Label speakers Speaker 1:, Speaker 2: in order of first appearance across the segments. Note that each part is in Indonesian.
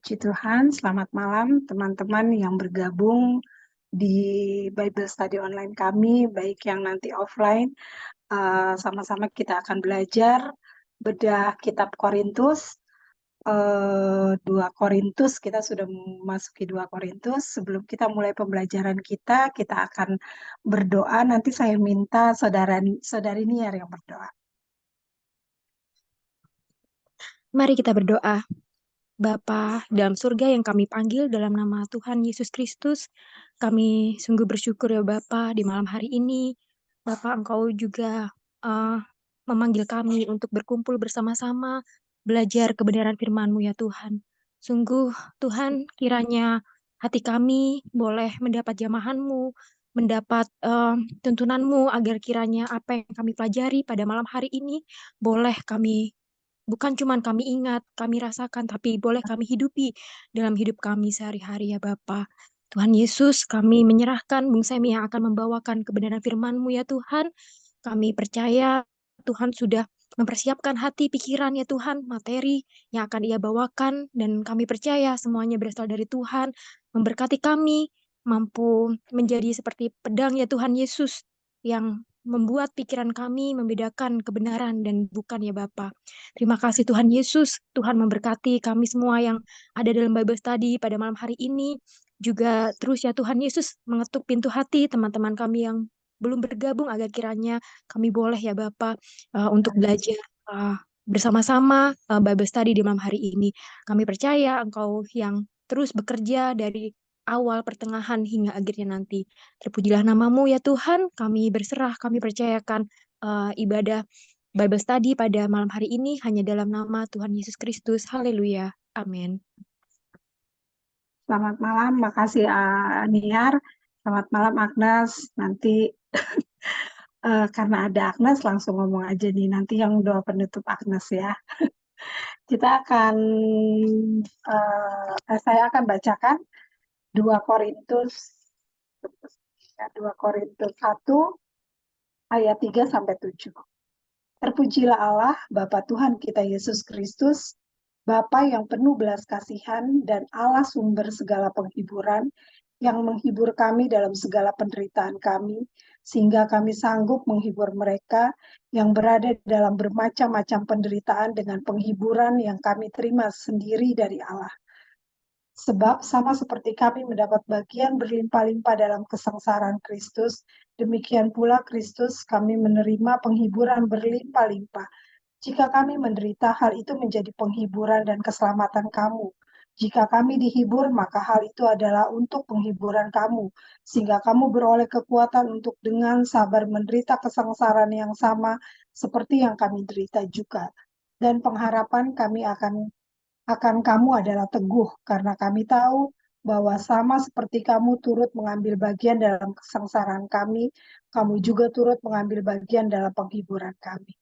Speaker 1: Puji Tuhan, selamat malam teman-teman yang bergabung di Bible Study online kami, baik yang nanti offline. Sama-sama kita akan belajar bedah kitab Korintus. 2 Korintus, kita sudah memasuki 2 Korintus. Sebelum kita mulai pembelajaran kita akan berdoa. Nanti saya minta saudari Niar yang berdoa.
Speaker 2: Mari kita berdoa. Bapa dalam surga yang kami panggil dalam nama Tuhan Yesus Kristus, kami sungguh bersyukur ya Bapa di malam hari ini. Bapa, Engkau juga memanggil kami untuk berkumpul bersama-sama, belajar kebenaran firman-Mu ya Tuhan. Sungguh Tuhan, kiranya hati kami boleh mendapat jamahan-Mu, mendapat tuntunan-Mu, agar kiranya apa yang kami pelajari pada malam hari ini boleh kami bukan cuma kami ingat, kami rasakan, tapi boleh kami hidupi dalam hidup kami sehari-hari ya Bapa. Tuhan Yesus, kami menyerahkan Bung Semi yang akan membawakan kebenaran firman-Mu ya Tuhan. Kami percaya Tuhan sudah mempersiapkan hati, pikiran ya Tuhan, materi yang akan Ia bawakan, dan kami percaya semuanya berasal dari Tuhan, memberkati kami, mampu menjadi seperti pedang ya Tuhan Yesus, yang membuat pikiran kami membedakan kebenaran dan bukan ya Bapa. Terima kasih Tuhan Yesus, Tuhan memberkati kami semua yang ada dalam Bible Study pada malam hari ini. Juga terus ya Tuhan Yesus mengetuk pintu hati teman-teman kami yang belum bergabung, agar kiranya kami boleh ya Bapa untuk belajar bersama-sama Bible Study di malam hari ini. Kami percaya Engkau yang terus bekerja dari awal, pertengahan, hingga akhirnya nanti. Terpujilah namamu ya Tuhan, kami berserah, kami percayakan ibadah Bible Study pada malam hari ini hanya dalam nama Tuhan Yesus Kristus. Haleluya. Amin.
Speaker 1: Selamat malam, makasih Niar. Selamat malam Agnes. Nanti karena ada Agnes langsung ngomong aja nih. Nanti yang doa penutup Agnes ya. Saya akan bacakan 2 Korintus 1 ayat 3 sampai 7. Terpujilah Allah, Bapa Tuhan kita Yesus Kristus, Bapa yang penuh belas kasihan dan Allah sumber segala penghiburan, yang menghibur kami dalam segala penderitaan kami, sehingga kami sanggup menghibur mereka yang berada dalam bermacam-macam penderitaan dengan penghiburan yang kami terima sendiri dari Allah. Sebab sama seperti kami mendapat bagian berlimpah-limpah dalam kesengsaraan Kristus, demikian pula Kristus kami menerima penghiburan berlimpah-limpah. Jika kami menderita, hal itu menjadi penghiburan dan keselamatan kamu. Jika kami dihibur, maka hal itu adalah untuk penghiburan kamu, sehingga kamu beroleh kekuatan untuk dengan sabar menderita kesengsaraan yang sama seperti yang kami derita juga. Dan pengharapan kami akan kamu adalah teguh, karena kami tahu bahwa sama seperti kamu turut mengambil bagian dalam kesengsaraan kami, kamu juga turut mengambil bagian dalam penghiburan kami.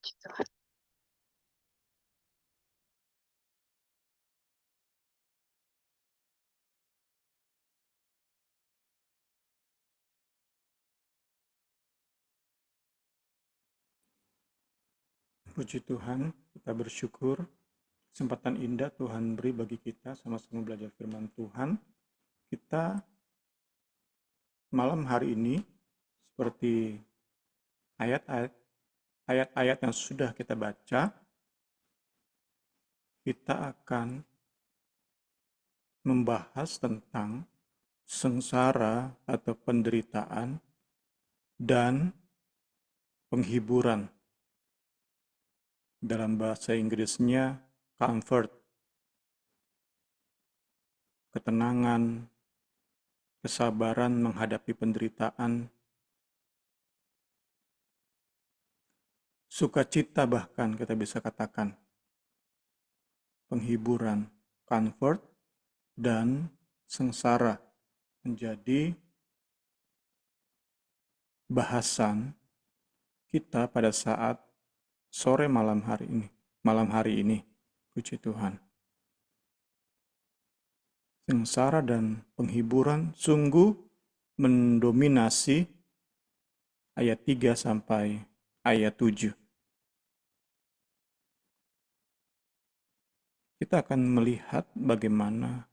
Speaker 1: Gitu.
Speaker 3: Puji Tuhan, kita bersyukur kesempatan indah Tuhan beri bagi kita sama-sama belajar firman Tuhan. Kita malam hari ini seperti ayat-ayat yang sudah kita baca, kita akan membahas tentang sengsara atau penderitaan dan penghiburan. Dalam bahasa Inggrisnya comfort, ketenangan, kesabaran menghadapi penderitaan, sukacita bahkan kita bisa katakan, penghiburan, comfort, dan sengsara menjadi bahasan kita pada saat sore malam hari ini, puji Tuhan. Sengsara dan penghiburan sungguh mendominasi ayat 3 sampai ayat 7. kita akan melihat bagaimana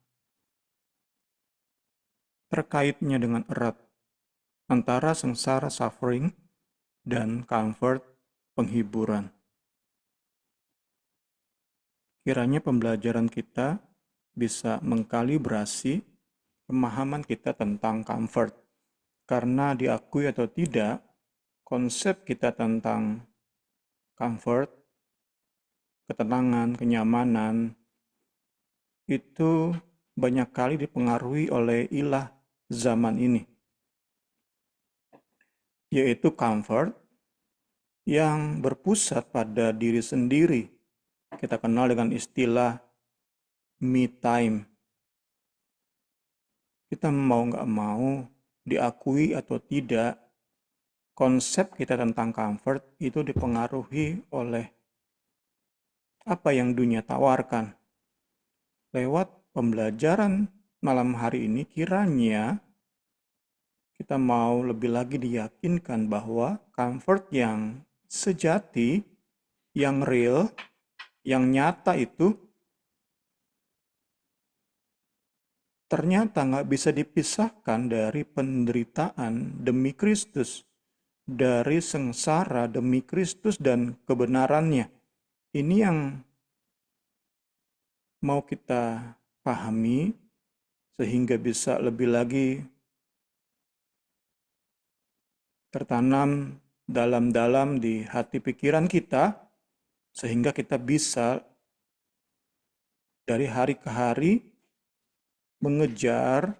Speaker 3: terkaitnya dengan erat antara sengsara suffering dan comfort penghiburan. Kiranya pembelajaran kita bisa mengkalibrasi pemahaman kita tentang comfort. Karena diakui atau tidak, konsep kita tentang comfort, ketenangan, kenyamanan, itu banyak kali dipengaruhi oleh ilah zaman ini, yaitu comfort yang berpusat pada diri sendiri. Kita kenal dengan istilah me time. Kita mau nggak mau, diakui atau tidak, konsep kita tentang comfort itu dipengaruhi oleh apa yang dunia tawarkan. Lewat pembelajaran malam hari ini, kiranya kita mau lebih lagi diyakinkan bahwa comfort yang sejati, yang real, yang nyata itu ternyata nggak bisa dipisahkan dari penderitaan demi Kristus, dari sengsara demi Kristus dan kebenarannya. Ini yang mau kita pahami sehingga bisa lebih lagi tertanam dalam-dalam di hati pikiran kita, sehingga kita bisa dari hari ke hari mengejar,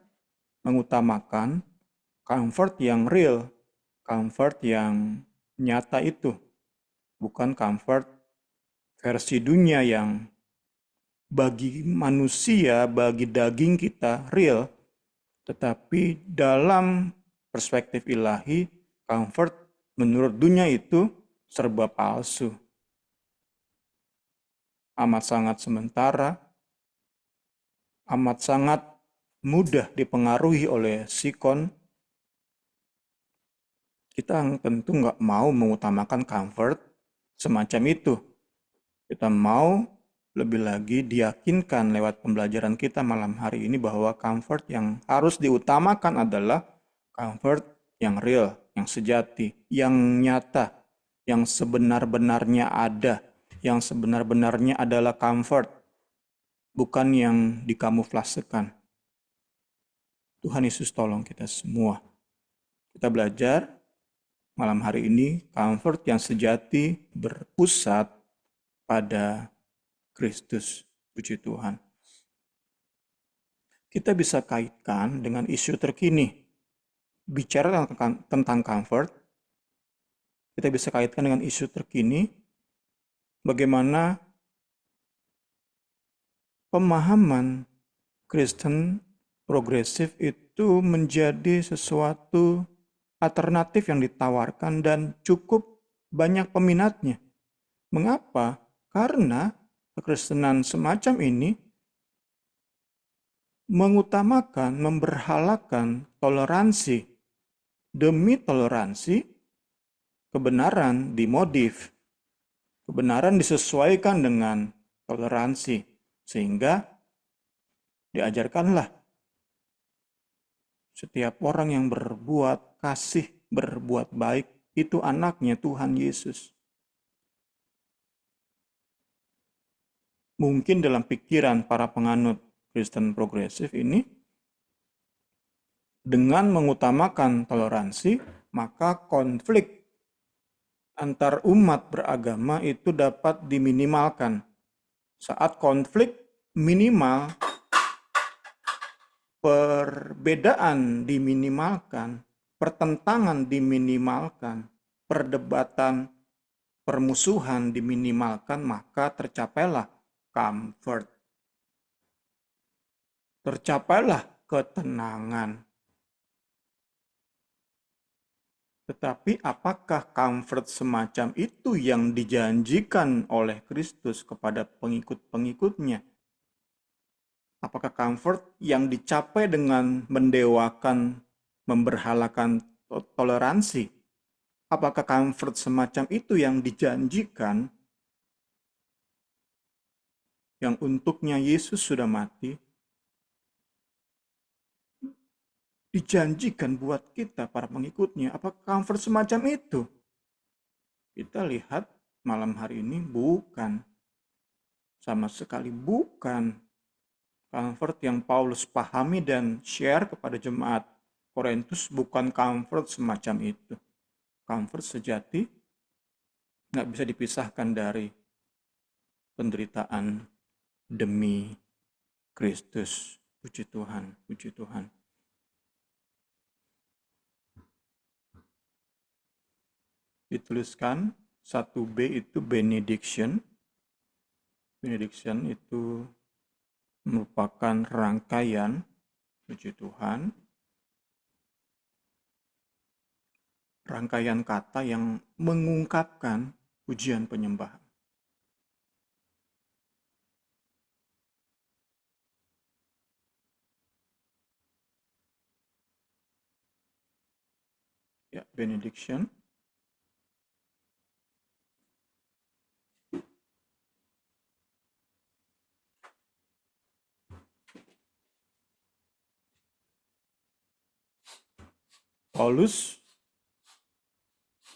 Speaker 3: mengutamakan comfort yang real, comfort yang nyata itu, bukan comfort versi dunia yang bagi manusia, bagi daging kita real, tetapi dalam perspektif ilahi, comfort menurut dunia itu serba palsu, amat sangat sementara, amat sangat mudah dipengaruhi oleh sikon. Kita tentu nggak mau mengutamakan comfort semacam itu. Kita mau lebih lagi diyakinkan lewat pembelajaran kita malam hari ini bahwa comfort yang harus diutamakan adalah comfort yang real, yang sejati, yang nyata, yang sebenar-benarnya ada, yang sebenar-benarnya adalah comfort, bukan yang dikamuflasekan. Tuhan Yesus tolong kita semua. Kita belajar malam hari ini, comfort yang sejati berpusat pada Kristus. Puji Tuhan. Kita bisa kaitkan dengan isu terkini. Bicara tentang comfort, kita bisa kaitkan dengan isu terkini, bagaimana pemahaman Kristen progresif itu menjadi sesuatu alternatif yang ditawarkan dan cukup banyak peminatnya. Mengapa? Karena kekristenan semacam ini mengutamakan, memberhalakan toleransi. Demi toleransi, kebenaran dimodif. Kebenaran disesuaikan dengan toleransi. Sehingga diajarkanlah setiap orang yang berbuat kasih, berbuat baik, itu anaknya Tuhan Yesus. Mungkin dalam pikiran para penganut Kristen progresif ini, dengan mengutamakan toleransi, maka konflik antar umat beragama itu dapat diminimalkan. Saat konflik minimal, perbedaan diminimalkan, pertentangan diminimalkan, perdebatan, permusuhan diminimalkan, maka tercapailah comfort. Tercapailah ketenangan. Tetapi apakah comfort semacam itu yang dijanjikan oleh Kristus kepada pengikut-pengikutnya? Apakah comfort yang dicapai dengan mendewakan, memberhalakan toleransi? Apakah comfort semacam itu yang dijanjikan yang untuknya Yesus sudah mati, dijanjikan buat kita para pengikutnya. Apa comfort semacam itu? Kita lihat malam hari ini bukan. Sama sekali bukan comfort yang Paulus pahami dan share kepada jemaat Korintus, bukan comfort semacam itu. Comfort sejati nggak bisa dipisahkan dari penderitaan demi Kristus. Puji Tuhan, puji Tuhan. Dituliskan 1B itu benediction. Benediction itu merupakan rangkaian, puji Tuhan, rangkaian kata yang mengungkapkan pujian penyembahan. Ya, benediction. Paulus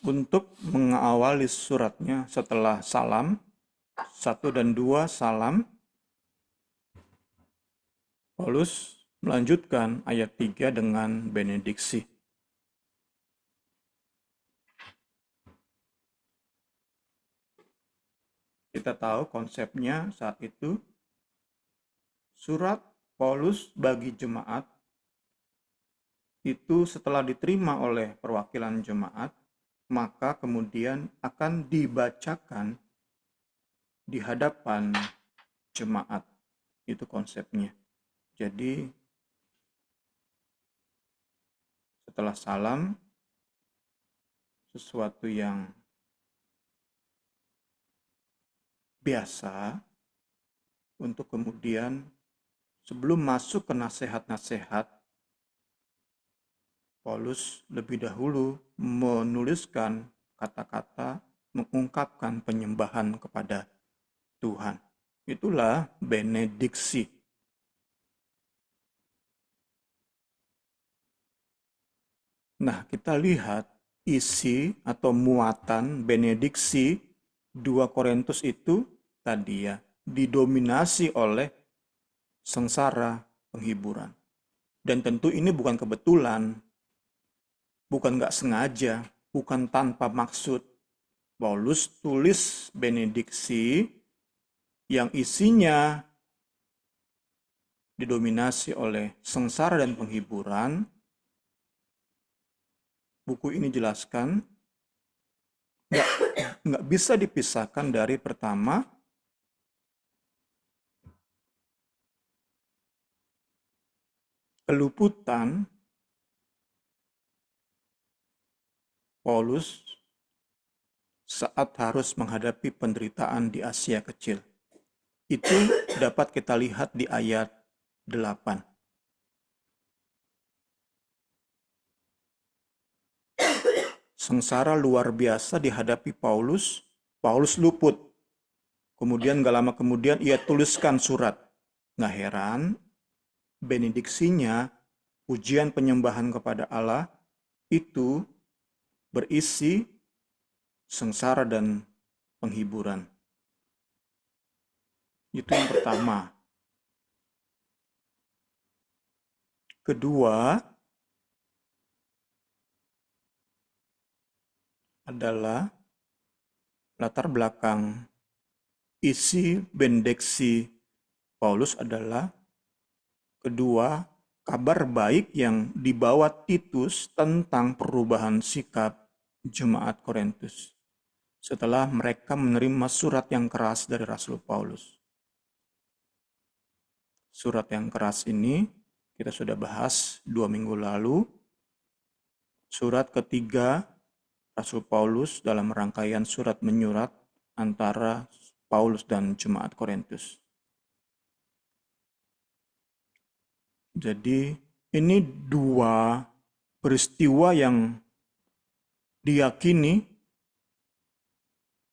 Speaker 3: untuk mengawali suratnya setelah salam, 1 dan 2 salam, Paulus melanjutkan ayat 3 dengan benediksi. Kita tahu konsepnya saat itu, surat Paulus bagi jemaat itu setelah diterima oleh perwakilan jemaat, maka kemudian akan dibacakan di hadapan jemaat. Itu konsepnya. Jadi setelah salam, sesuatu yang biasa untuk kemudian sebelum masuk ke nasihat-nasihat, Paulus lebih dahulu menuliskan kata-kata mengungkapkan penyembahan kepada Tuhan. Itulah benediksi. Nah, kita lihat isi atau muatan benediksi 2 Korintus itu tadi ya, didominasi oleh sengsara penghiburan. Dan tentu ini bukan kebetulan, bukan nggak sengaja, bukan tanpa maksud. Paulus tulis benediksi yang isinya didominasi oleh sengsara dan penghiburan. Buku ini jelaskan nggak bisa dipisahkan dari pertama, keluputan Paulus saat harus menghadapi penderitaan di Asia Kecil. Itu dapat kita lihat di ayat 8. Sengsara luar biasa dihadapi Paulus. Paulus luput. Kemudian gak lama kemudian ia tuliskan surat. Nggak heran, benediksinya, pujian penyembahan kepada Allah, itu berisi sengsara dan penghiburan. Itu yang pertama. Kedua adalah latar belakang isi benediksi Paulus adalah kedua, kabar baik yang dibawa Titus tentang perubahan sikap jemaat Korintus setelah mereka menerima surat yang keras dari Rasul Paulus. Surat yang keras ini kita sudah bahas 2 minggu lalu. Surat ketiga Rasul Paulus dalam rangkaian surat menyurat antara Paulus dan jemaat Korintus. Jadi ini 2 peristiwa yang diyakini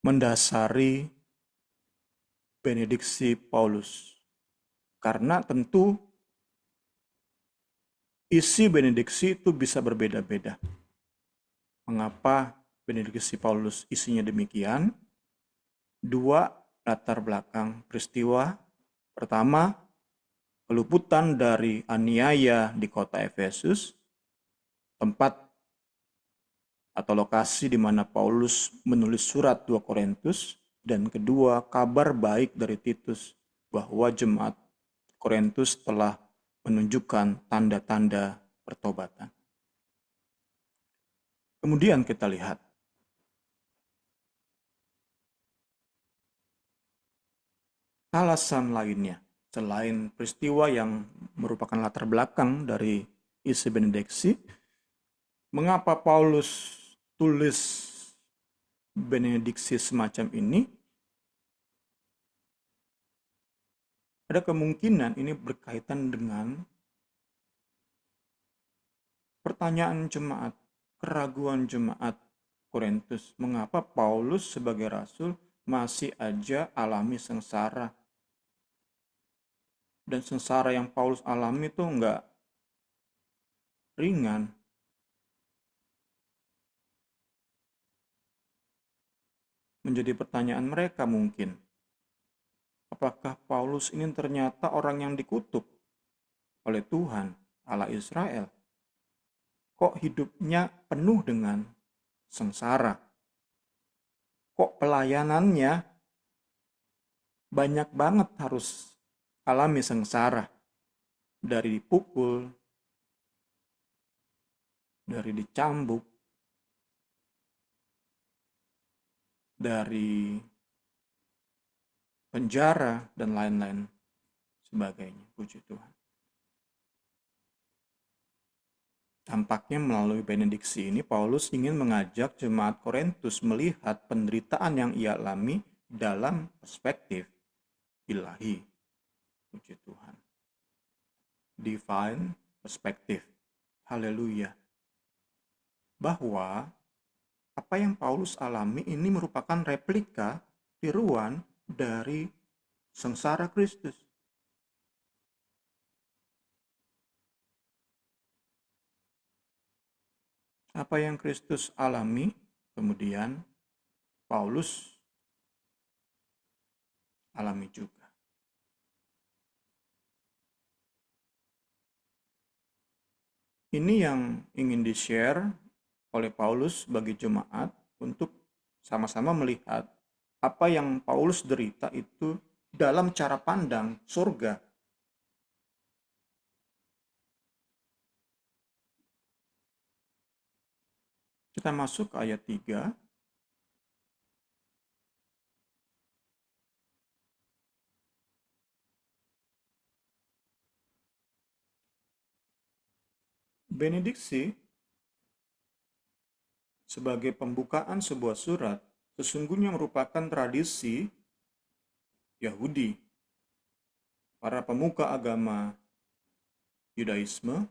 Speaker 3: mendasari benediksi Paulus. Karena tentu isi benediksi itu bisa berbeda-beda. Mengapa benediksi Paulus isinya demikian? 2 latar belakang peristiwa. Pertama, peluputan dari aniaya di kota Efesus, tempat atau lokasi di mana Paulus menulis surat 2 Korintus, dan kedua, kabar baik dari Titus bahwa jemaat Korintus telah menunjukkan tanda-tanda pertobatan. Kemudian kita lihat alasan lainnya selain peristiwa yang merupakan latar belakang dari isi benediksi. Mengapa Paulus tulis benediksi semacam ini? Ada kemungkinan ini berkaitan dengan pertanyaan jemaat, keraguan jemaat Korintus. Mengapa Paulus sebagai rasul masih aja alami sengsara? Dan sengsara yang Paulus alami itu enggak ringan. Menjadi pertanyaan mereka mungkin. Apakah Paulus ini ternyata orang yang dikutuk oleh Tuhan, Allah Israel? Kok hidupnya penuh dengan sengsara? Kok pelayanannya banyak banget harus alami sengsara? Dari dipukul, dari dicambuk, dari penjara, dan lain-lain sebagainya. Puji Tuhan. Tampaknya melalui benediksi ini, Paulus ingin mengajak jemaat Korintus melihat penderitaan yang ia alami dalam perspektif ilahi. Puji Tuhan. Divine perspective. Haleluya. Bahwa apa yang Paulus alami ini merupakan replika tiruan dari sengsara Kristus. Apa yang Kristus alami, kemudian Paulus alami juga. Ini yang ingin di-share oleh Paulus bagi jemaat untuk sama-sama melihat apa yang Paulus derita itu dalam cara pandang surga. Kita masuk ke ayat 3. Benediksi sebagai pembukaan sebuah surat sesungguhnya merupakan tradisi Yahudi. Para pemuka agama Yudaisme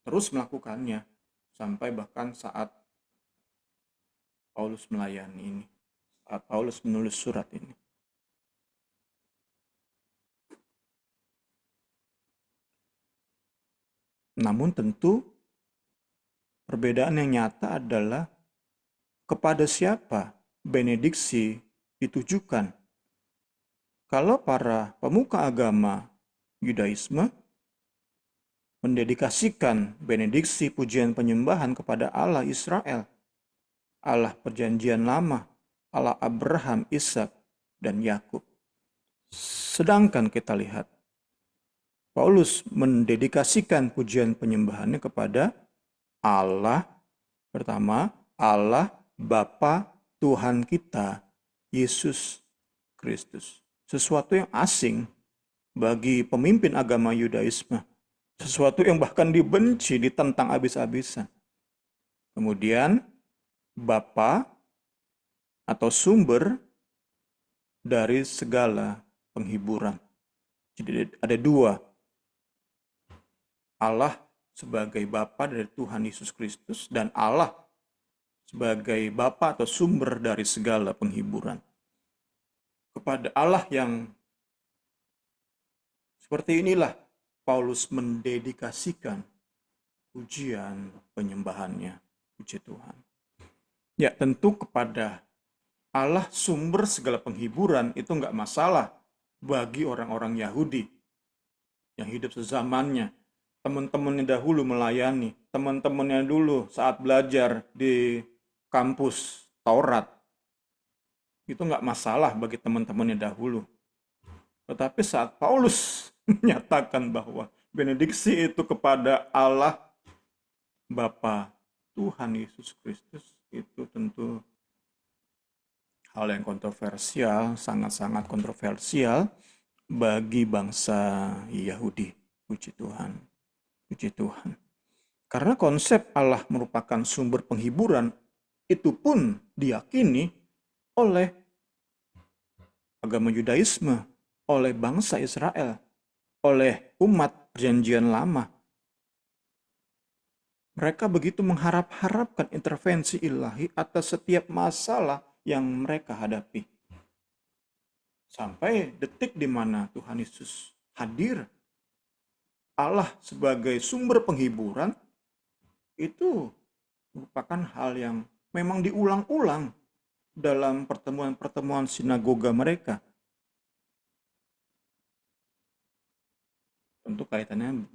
Speaker 3: terus melakukannya sampai bahkan saat Paulus melayani ini, saat Paulus menulis surat ini. Namun tentu perbedaan yang nyata adalah kepada siapa benediksi ditujukan. Kalau para pemuka agama Yudaisme mendedikasikan benediksi pujian penyembahan kepada Allah Israel, Allah Perjanjian Lama, Allah Abraham, Ishak, dan Yakub. Sedangkan kita lihat Paulus mendedikasikan pujian penyembahannya kepada Allah, pertama, Allah Bapa Tuhan kita, Yesus Kristus. Sesuatu yang asing bagi pemimpin agama Yudaisme. Sesuatu yang bahkan dibenci, ditentang habis-habisan. Kemudian, Bapa atau sumber dari segala penghiburan. Jadi ada dua. Allah sebagai Bapa dari Tuhan Yesus Kristus dan Allah sebagai Bapa atau sumber dari segala penghiburan. Kepada Allah yang Seperti inilah Paulus mendedikasikan pujian penyembahannya. Puji Tuhan. Ya, tentu kepada Allah sumber segala penghiburan itu nggak masalah bagi orang-orang Yahudi yang hidup sezamannya. Teman-temannya dahulu melayani, teman-temannya dulu saat belajar di kampus Taurat. Itu nggak masalah bagi teman-temannya dahulu. Tetapi saat Paulus menyatakan bahwa benediksi itu kepada Allah Bapa Tuhan Yesus Kristus, itu tentu hal yang kontroversial, sangat-sangat kontroversial bagi bangsa Yahudi. Puji Tuhan. Puji Tuhan. Karena konsep Allah merupakan sumber penghiburan, itu pun diyakini oleh agama Yudaisme, oleh bangsa Israel, oleh umat Perjanjian Lama. Mereka begitu mengharap-harapkan intervensi ilahi atas setiap masalah yang mereka hadapi. Sampai detik di mana Tuhan Yesus hadir, Allah sebagai sumber penghiburan, itu merupakan hal yang memang diulang-ulang dalam pertemuan-pertemuan sinagoga mereka. Tentu kaitannya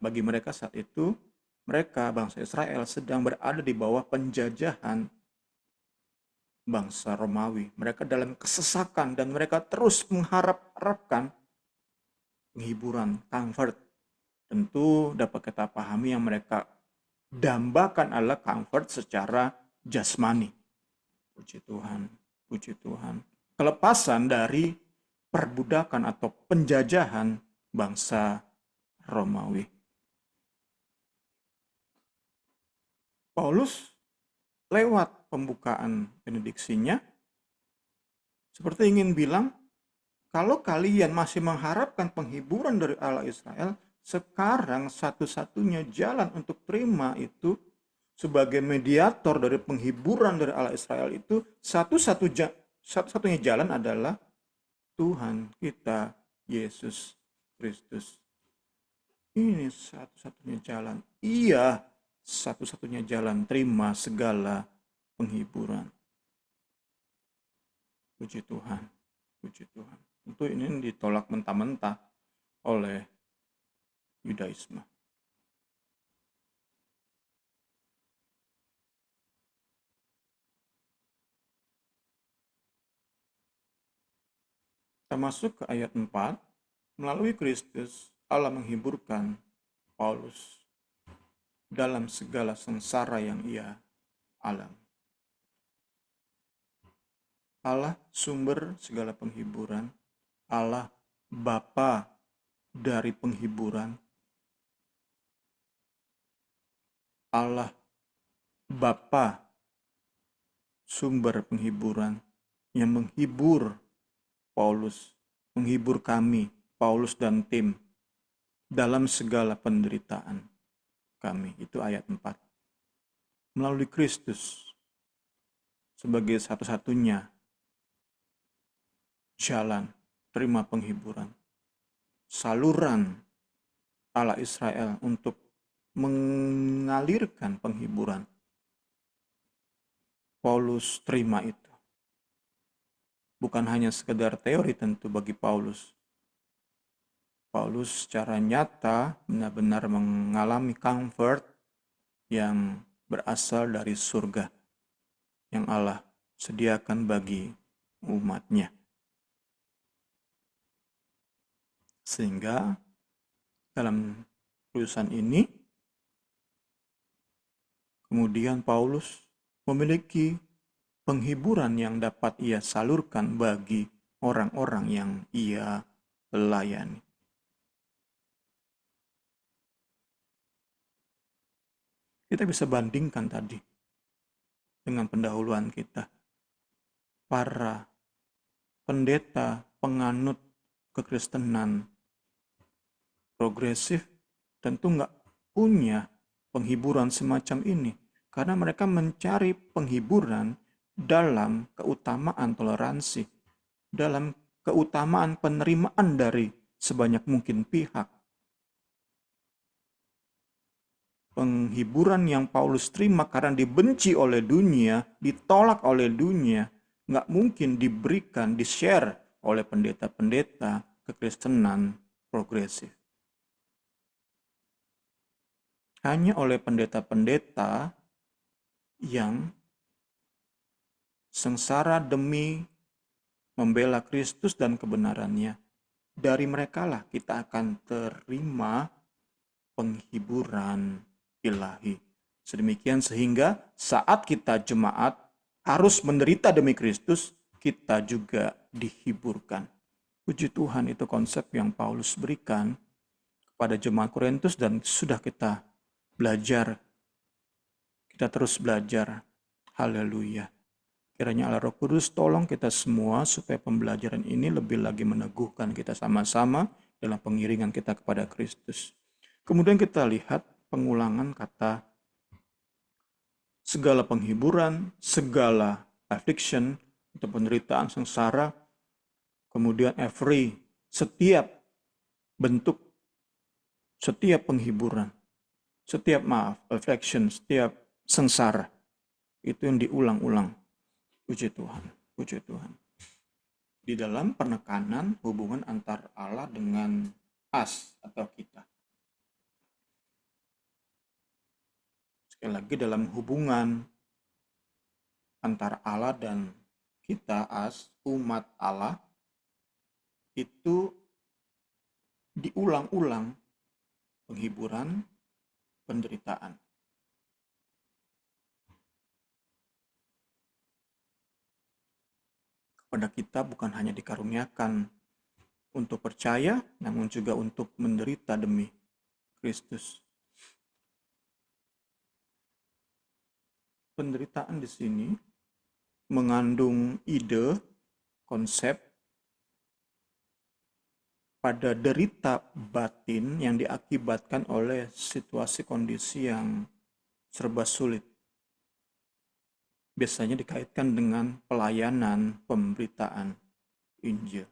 Speaker 3: bagi mereka saat itu, mereka bangsa Israel sedang berada di bawah penjajahan bangsa Romawi. Mereka dalam kesesakan dan mereka terus mengharap-harapkan penghiburan, comfort. Tentu dapat kita pahami yang mereka dambakan adalah comfort secara jasmani. Puji Tuhan, puji Tuhan. Kelepasan dari perbudakan atau penjajahan bangsa Romawi. Paulus lewat pembukaan benediksinya seperti ingin bilang, kalau kalian masih mengharapkan penghiburan dari Allah Israel, sekarang satu-satunya jalan untuk terima itu sebagai mediator dari penghiburan dari Allah Israel itu satu-satunya jalan adalah Tuhan kita Yesus Kristus. Ini satu-satunya jalan. Iya, satu-satunya jalan terima segala penghiburan. Puji Tuhan, puji Tuhan. Tentu ini ditolak mentah-mentah oleh Yudaisme. Kita masuk ke ayat 4. Melalui Kristus, Allah menghiburkan Paulus dalam segala sengsara yang ia alami. Allah sumber segala penghiburan, Allah Bapa dari penghiburan, Allah Bapa sumber penghiburan yang menghibur Paulus, menghibur kami, Paulus dan tim, dalam segala penderitaan kami. Itu ayat 4. Melalui Kristus sebagai satu-satunya jalan terima penghiburan. Saluran Allah Israel untuk mengalirkan penghiburan. Paulus terima itu. Bukan hanya sekedar teori tentu bagi Paulus. Paulus secara nyata benar-benar mengalami comfort yang berasal dari surga yang Allah sediakan bagi umatnya. Sehingga dalam tulisan ini kemudian Paulus memiliki penghiburan yang dapat ia salurkan bagi orang-orang yang ia layani. Kita bisa bandingkan tadi dengan pendahuluan kita. Para pendeta, penganut kekristenan progresif tentu nggak punya penghiburan semacam ini. Karena mereka mencari penghiburan dalam keutamaan toleransi, dalam keutamaan penerimaan dari sebanyak mungkin pihak. Penghiburan yang Paulus terima karena dibenci oleh dunia, ditolak oleh dunia, nggak mungkin diberikan, di-share oleh pendeta-pendeta kekristenan progresif. Hanya oleh pendeta-pendeta yang sengsara demi membela Kristus dan kebenarannya. Dari merekalah kita akan terima penghiburan ilahi. Sedemikian sehingga saat kita jemaat harus menderita demi Kristus, kita juga dihiburkan. Puji Tuhan, itu konsep yang Paulus berikan kepada jemaat Korintus dan sudah kita belajar. Kita terus belajar. Haleluya. Kiranya Allah Roh Kudus tolong kita semua supaya pembelajaran ini lebih lagi meneguhkan kita sama-sama dalam pengiringan kita kepada Kristus. Kemudian kita lihat pengulangan kata segala penghiburan, segala affliction, atau penderitaan sengsara, kemudian every, setiap bentuk, setiap penghiburan, setiap affliction, setiap sengsara, itu yang diulang-ulang. Puji Tuhan, puji Tuhan. Di dalam penekanan hubungan antar Allah dengan us atau kita. Sekali lagi dalam hubungan antara Allah dan kita as umat Allah itu diulang-ulang penghiburan, penderitaan. Kepada kita bukan hanya dikaruniakan untuk percaya, namun juga untuk menderita demi Kristus. Penderitaan di sini mengandung ide, konsep pada derita batin yang diakibatkan oleh situasi kondisi yang serba sulit. Biasanya dikaitkan dengan pelayanan pemberitaan Injil.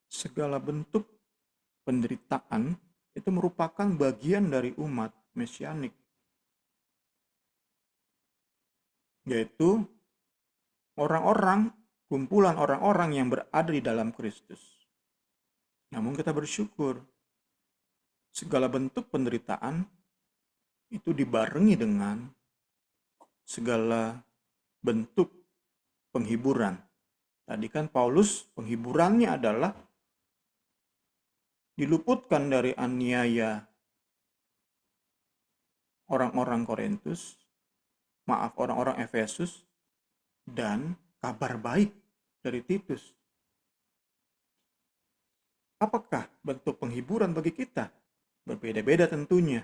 Speaker 3: Segala bentuk penderitaan itu merupakan bagian dari umat mesianik, yaitu orang-orang, kumpulan orang-orang yang berada di dalam Kristus. Namun kita bersyukur, segala bentuk penderitaan itu dibarengi dengan segala bentuk penghiburan. Tadi kan Paulus penghiburannya adalah diluputkan dari aniaya orang-orang Korintus, orang-orang Efesus, dan kabar baik dari Titus. Apakah bentuk penghiburan bagi kita? Berbeda-beda tentunya.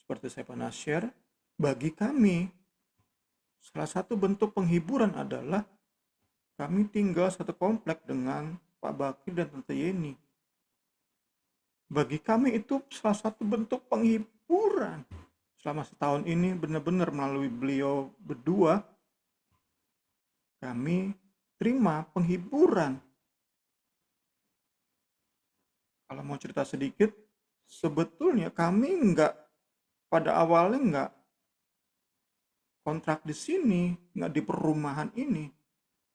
Speaker 3: Seperti saya pernah share, bagi kami, salah satu bentuk penghiburan adalah kami tinggal satu komplek dengan Pak Bakir dan Tante Yeni. Bagi kami itu salah satu bentuk penghiburan. Selama setahun ini benar-benar melalui beliau berdua, kami terima penghiburan. Kalau mau cerita sedikit, sebetulnya kami pada awalnya kontrak di sini, di perumahan ini.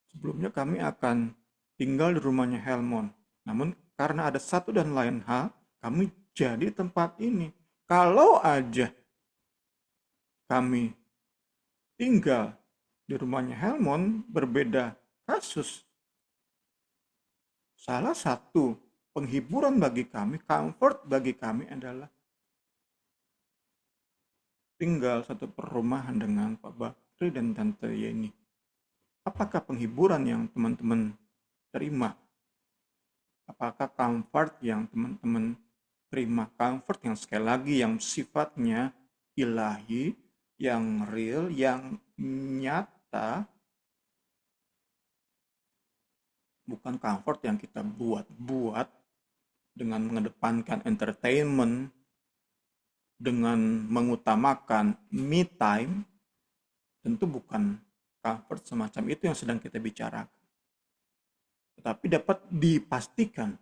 Speaker 3: Sebelumnya kami akan tinggal di rumahnya Helmon. Namun karena ada satu dan lain hal, kami jadi tempat ini. Kalau aja kami tinggal di rumahnya Helmon, berbeda kasus. Salah satu penghiburan bagi kami, comfort bagi kami adalah tinggal satu perumahan dengan Pak Bakri dan Tante Yeni. Apakah penghiburan yang teman-teman terima? Apakah comfort yang teman-teman terima? Comfort yang sekali lagi yang sifatnya ilahi, yang real, yang nyata, bukan comfort yang kita buat-buat dengan mengedepankan entertainment dengan mengutamakan me time, tentu bukan comfort semacam itu yang sedang kita bicarakan. Tetapi dapat dipastikan,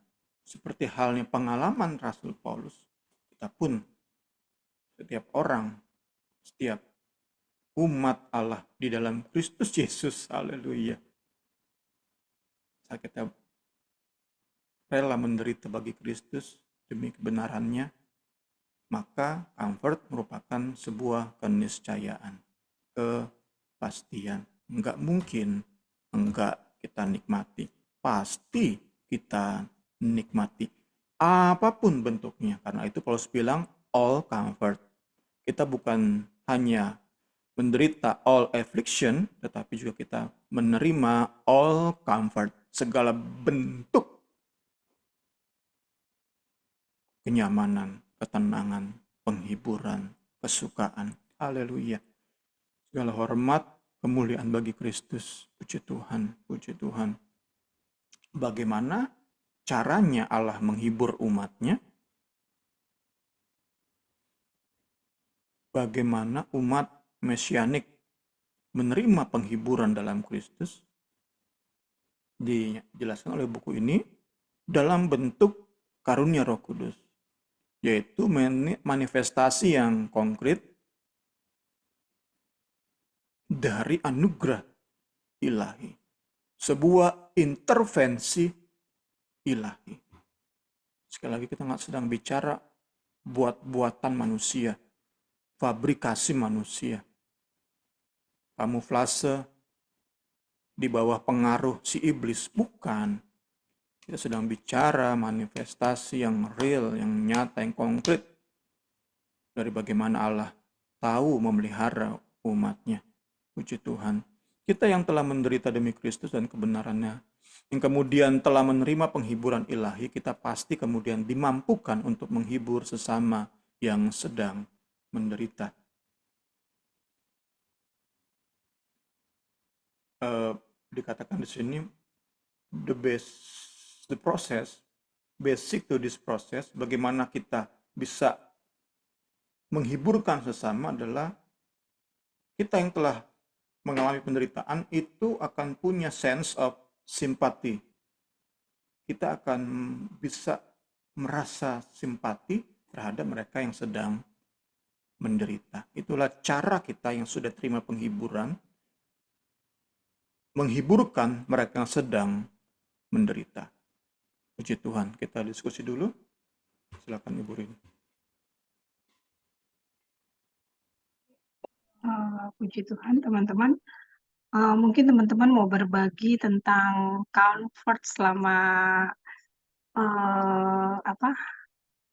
Speaker 3: seperti halnya pengalaman Rasul Paulus, kita pun, setiap orang, setiap umat Allah di dalam Kristus Yesus, haleluya, saat kita rela menderita bagi Kristus demi kebenarannya, maka comfort merupakan sebuah keniscayaan, kepastian. Enggak mungkin enggak kita nikmati. Pasti kita nikmati. Apapun bentuknya. Karena itu Paulus bilang all comfort. Kita bukan hanya menderita all affliction, tetapi juga kita menerima all comfort. Segala bentuk kenyamanan, ketenangan, penghiburan, kesukaan. Haleluya. Segala hormat, kemuliaan bagi Kristus. Puji Tuhan, puji Tuhan. Bagaimana caranya Allah menghibur umatnya? Bagaimana umat mesianik menerima penghiburan dalam Kristus? Dijelaskan oleh buku ini dalam bentuk karunia Roh Kudus, yaitu manifestasi yang konkret dari anugerah ilahi, sebuah intervensi ilahi. Sekali lagi kita nggak sedang bicara buat-buatan manusia, fabrikasi manusia, kamuflase di bawah pengaruh si iblis, bukan. Kita sedang bicara manifestasi yang real, yang nyata, yang konkret dari bagaimana Allah tahu memelihara umatnya. Puji Tuhan. Kita yang telah menderita demi Kristus dan kebenarannya, yang kemudian telah menerima penghiburan ilahi, kita pasti kemudian dimampukan untuk menghibur sesama yang sedang menderita. Dikatakan di sini, the process, basic to this process, bagaimana kita bisa menghiburkan sesama adalah kita yang telah mengalami penderitaan itu akan punya sense of sympathy. Kita akan bisa merasa simpati terhadap mereka yang sedang menderita. Itulah cara kita yang sudah terima penghiburan, menghiburkan mereka yang sedang menderita. Puji Tuhan, kita diskusi dulu. Silakan Ibu Rini.
Speaker 1: Puji Tuhan, teman-teman. Mungkin teman-teman mau berbagi tentang comfort selama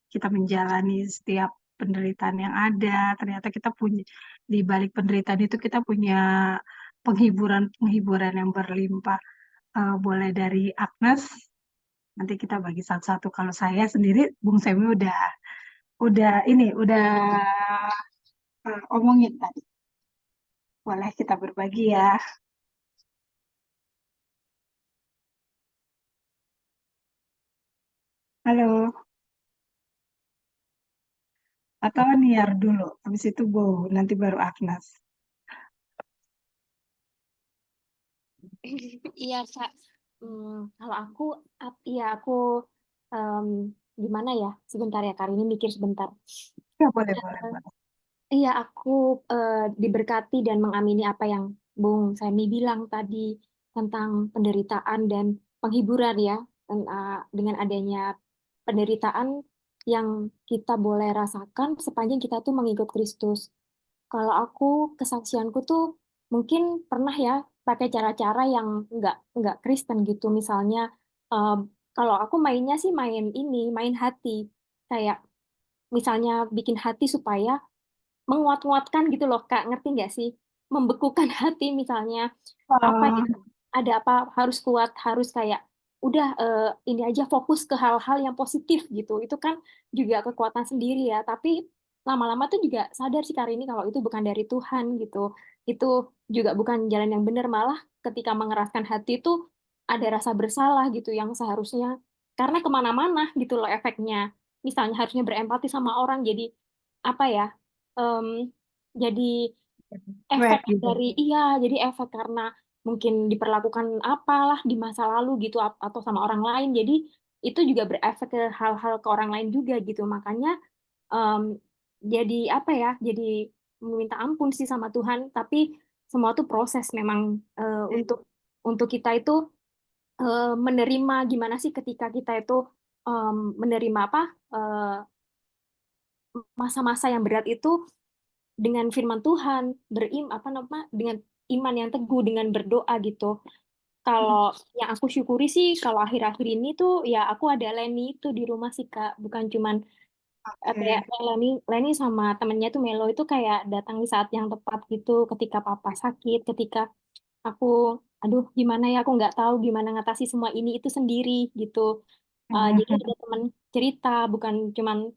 Speaker 1: kita menjalani setiap penderitaan yang ada. Ternyata kita punya, di balik penderitaan itu kita punya penghiburan yang berlimpah. Boleh dari Agnes, nanti kita bagi satu-satu. Kalau saya sendiri, Bung Semi udah omongin tadi. Boleh kita berbagi ya. Halo. Atau Niar dulu, habis itu Bu, nanti baru Agnes.
Speaker 2: Iya, Kak. Kalau aku, aku gimana ya? Sebentar ya, Kak. Ini mikir sebentar.
Speaker 1: Ya, boleh.
Speaker 2: Iya, aku diberkati dan mengamini apa yang Bung Semi bilang tadi tentang penderitaan dan penghiburan ya. Dengan adanya penderitaan yang kita boleh rasakan sepanjang kita tuh mengikut Kristus. Kalau aku, kesaksianku tuh mungkin pernah ya pakai cara-cara yang nggak Kristen gitu. Misalnya, eh, kalau aku mainnya sih main hati. Kayak misalnya bikin hati supaya menguat-nguatkan gitu loh, Kak. Ngerti nggak sih? Membekukan hati misalnya. Apa ya? Ada apa harus kuat, harus kayak udah ini aja fokus ke hal-hal yang positif gitu. Itu kan juga kekuatan sendiri ya. Tapi lama-lama tuh juga sadar sih kali ini kalau itu bukan dari Tuhan gitu. Itu juga bukan jalan yang benar. Malah ketika mengeraskan hati itu ada rasa bersalah gitu yang seharusnya karena kemana-mana gitu loh efeknya. Misalnya harusnya berempati sama orang jadi apa ya, em, jadi
Speaker 1: Cuek
Speaker 2: efek
Speaker 1: gitu.
Speaker 2: dari jadi efek karena mungkin diperlakukan apalah di masa lalu gitu atau sama orang lain, jadi itu juga berefek ke hal-hal ke orang lain juga gitu. Makanya em, jadi apa ya, jadi meminta ampun sih sama Tuhan, tapi semua tuh proses memang, untuk kita itu menerima gimana sih ketika kita itu menerima apa, eh, masa-masa yang berat itu dengan firman Tuhan, apa nama, dengan iman yang teguh, dengan berdoa gitu. Kalau yang aku syukuri sih, kalau akhir-akhir ini tuh ya aku ada Leni itu di rumah sih Kak, bukan cuman kayak
Speaker 1: Oke.
Speaker 2: Leni Leni sama temennya tuh Melo itu kayak datang di saat yang tepat gitu, ketika papa sakit, ketika aku, aduh gimana ya, aku nggak tahu gimana ngatasi semua ini itu sendiri gitu. Jadi ada teman cerita, bukan cuman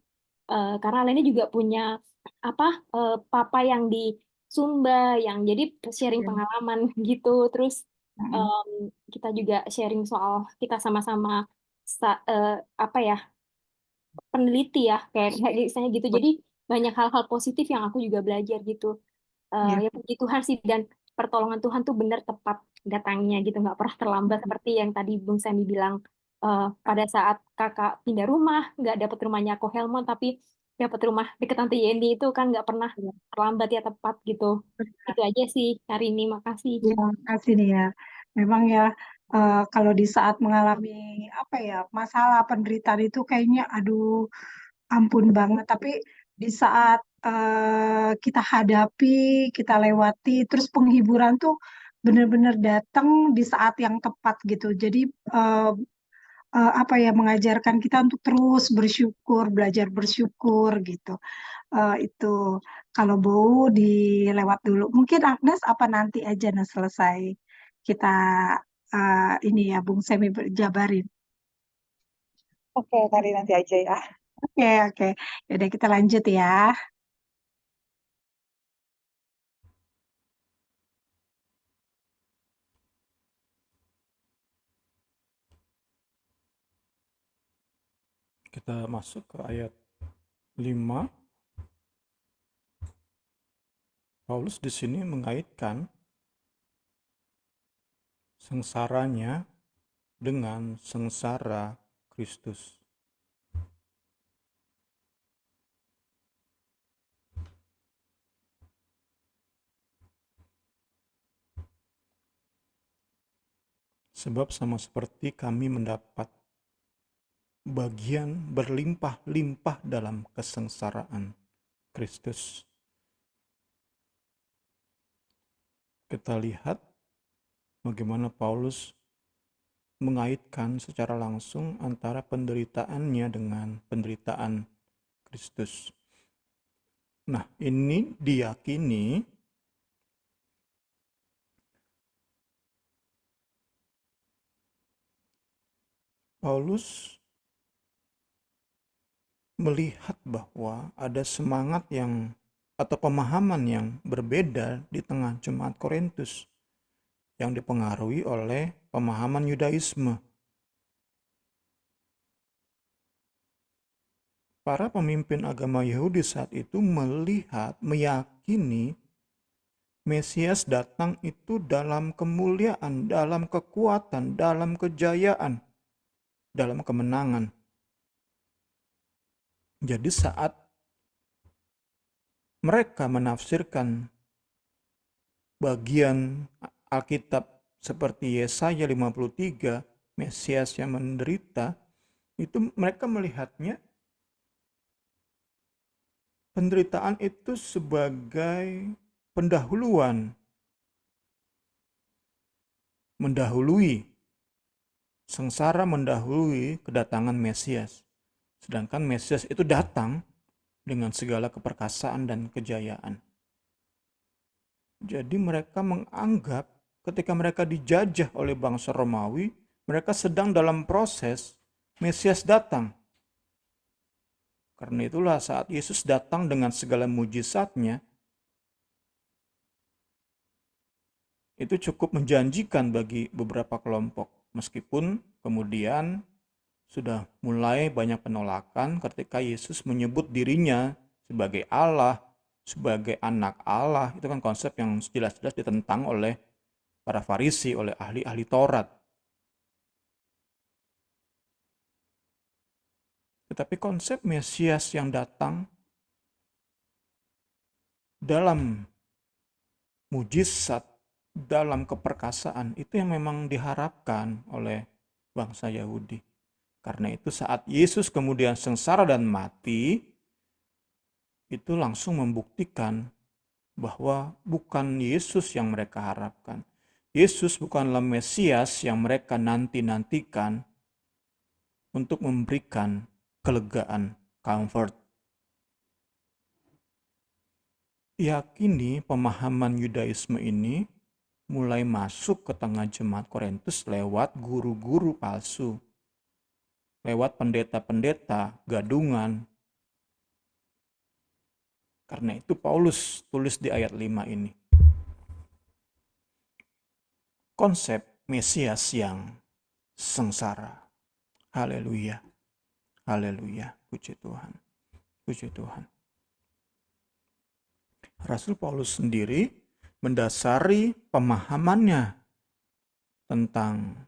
Speaker 2: karena Leni juga punya apa, papa yang di Sumba, yang jadi sharing pengalaman gitu. Terus em, kita juga sharing soal kita sama-sama eh, apa ya, peneliti ya, kayak misalnya gitu. Jadi banyak hal-hal positif yang aku juga belajar gitu.
Speaker 1: Ya.
Speaker 2: Ya puji Tuhan sih, dan pertolongan Tuhan tuh benar tepat datangnya gitu, nggak pernah terlambat seperti yang tadi Bung Sami bilang, pada saat kakak pindah rumah nggak dapet rumahnya Ko Helmon tapi dapat rumah deket Tante Yeni, itu kan nggak pernah terlambat ya, tepat gitu. Itu aja sih hari ini, makasih.
Speaker 1: Ya, kasih nih ya. Memang ya, kalau di saat mengalami apa ya, masalah penderitaan itu kayaknya aduh ampun banget. Tapi di saat kita hadapi, kita lewati, terus penghiburan tuh benar-benar datang di saat yang tepat gitu. Jadi eh, apa ya, mengajarkan kita untuk terus bersyukur, belajar bersyukur gitu. Itu kalau Bow dilewat dulu. Mungkin Agnes apa nanti aja nah selesai kita ini ya Bung Semi jabarin.
Speaker 4: Oke, tadi nanti aja ya.
Speaker 1: Oke, oke. Yaudah kita lanjut ya.
Speaker 3: Kita masuk ke ayat 5. Paulus di sini mengaitkan sengsaranya dengan sengsara Kristus. Sebab sama seperti kami mendapat bagian berlimpah-limpah dalam kesengsaraan Kristus. Kita lihat bagaimana Paulus mengaitkan secara langsung antara penderitaannya dengan penderitaan Kristus. Nah, ini diyakini Paulus melihat bahwa ada semangat yang atau pemahaman yang berbeda di tengah jemaat Korintus yang dipengaruhi oleh pemahaman Yudaisme. Para pemimpin agama Yahudi saat itu meyakini Mesias datang itu dalam kemuliaan, dalam kekuatan, dalam kejayaan, dalam kemenangan. Jadi saat mereka menafsirkan bagian Alkitab seperti Yesaya 53, Mesias yang menderita, itu mereka melihatnya penderitaan itu sebagai pendahuluan, mendahului, sengsara mendahului kedatangan Mesias. Sedangkan Mesias itu datang dengan segala keperkasaan dan kejayaan. Jadi mereka menganggap ketika mereka dijajah oleh bangsa Romawi, mereka sedang dalam proses Mesias datang. Karena itulah saat Yesus datang dengan segala mujizatnya, itu cukup menjanjikan bagi beberapa kelompok. Meskipun kemudian sudah mulai banyak penolakan ketika Yesus menyebut dirinya sebagai Allah, sebagai anak Allah. Itu kan konsep yang jelas-jelas ditentang oleh para Farisi, oleh ahli-ahli Taurat. Tetapi konsep Mesias yang datang dalam mujizat, dalam keperkasaan, itu yang memang diharapkan oleh bangsa Yahudi. Karena itu saat Yesus kemudian sengsara dan mati, itu langsung membuktikan bahwa bukan Yesus yang mereka harapkan. Yesus bukanlah Mesias yang mereka nanti-nantikan untuk memberikan kelegaan, comfort. Yakini pemahaman Yudaisme ini mulai masuk ke tengah jemaat Korintus lewat guru-guru palsu, lewat pendeta-pendeta gadungan. Karena itu Paulus tulis di ayat 5 ini. Konsep Mesias yang sengsara. Haleluya. Haleluya. Puji Tuhan. Puji Tuhan. Rasul Paulus sendiri mendasari pemahamannya tentang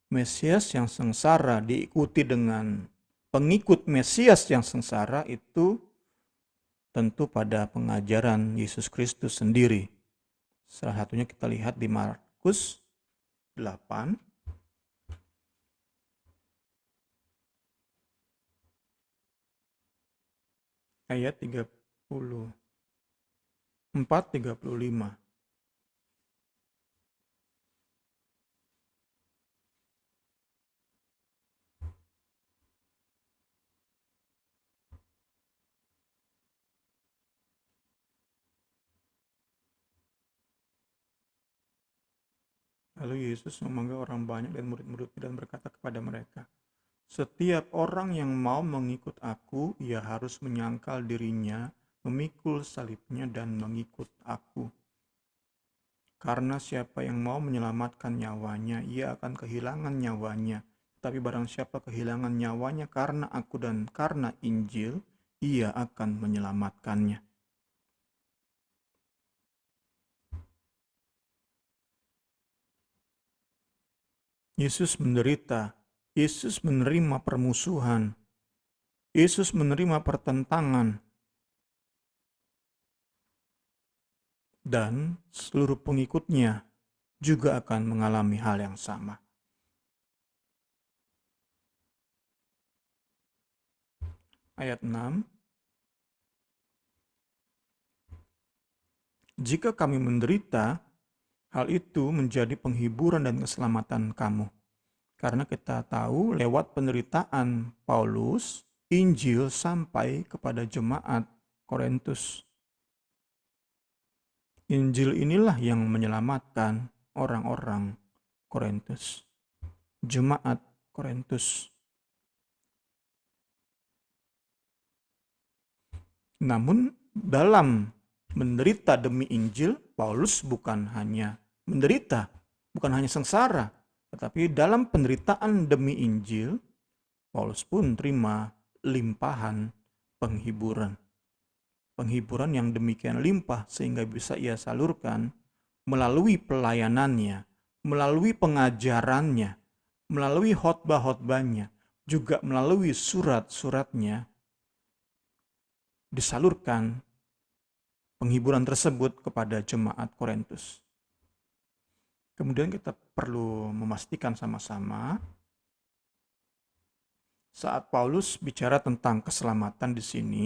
Speaker 3: Mesias yang sengsara diikuti dengan pengikut Mesias yang sengsara itu tentu pada pengajaran Yesus Kristus sendiri. Salah satunya kita lihat di Markus 8 ayat 34-35. Lalu Yesus memanggil orang banyak dan murid-muridnya dan berkata kepada mereka, "Setiap orang yang mau mengikut aku, ia harus menyangkal dirinya, memikul salibnya dan mengikut aku. Karena siapa yang mau menyelamatkan nyawanya, ia akan kehilangan nyawanya. Tapi barang siapa kehilangan nyawanya karena aku dan karena Injil, ia akan menyelamatkannya." Yesus menderita, Yesus menerima permusuhan, Yesus menerima pertentangan, dan seluruh pengikutnya juga akan mengalami hal yang sama. Ayat 6. Jika kami menderita, hal itu menjadi penghiburan dan keselamatan kamu. Karena kita tahu lewat penderitaan Paulus, Injil sampai kepada jemaat Korintus. Injil inilah yang menyelamatkan orang-orang Korintus, jemaat Korintus. Namun dalam menderita demi Injil, Paulus bukan hanya menderita, bukan hanya sengsara, tetapi dalam penderitaan demi Injil, Paulus pun terima limpahan penghiburan. Penghiburan yang demikian limpah sehingga bisa ia salurkan melalui pelayanannya, melalui pengajarannya, melalui khotbah-khotbahnya, juga melalui surat-suratnya, disalurkan penghiburan tersebut kepada jemaat Korintus. Kemudian kita perlu memastikan sama-sama saat Paulus bicara tentang keselamatan di sini,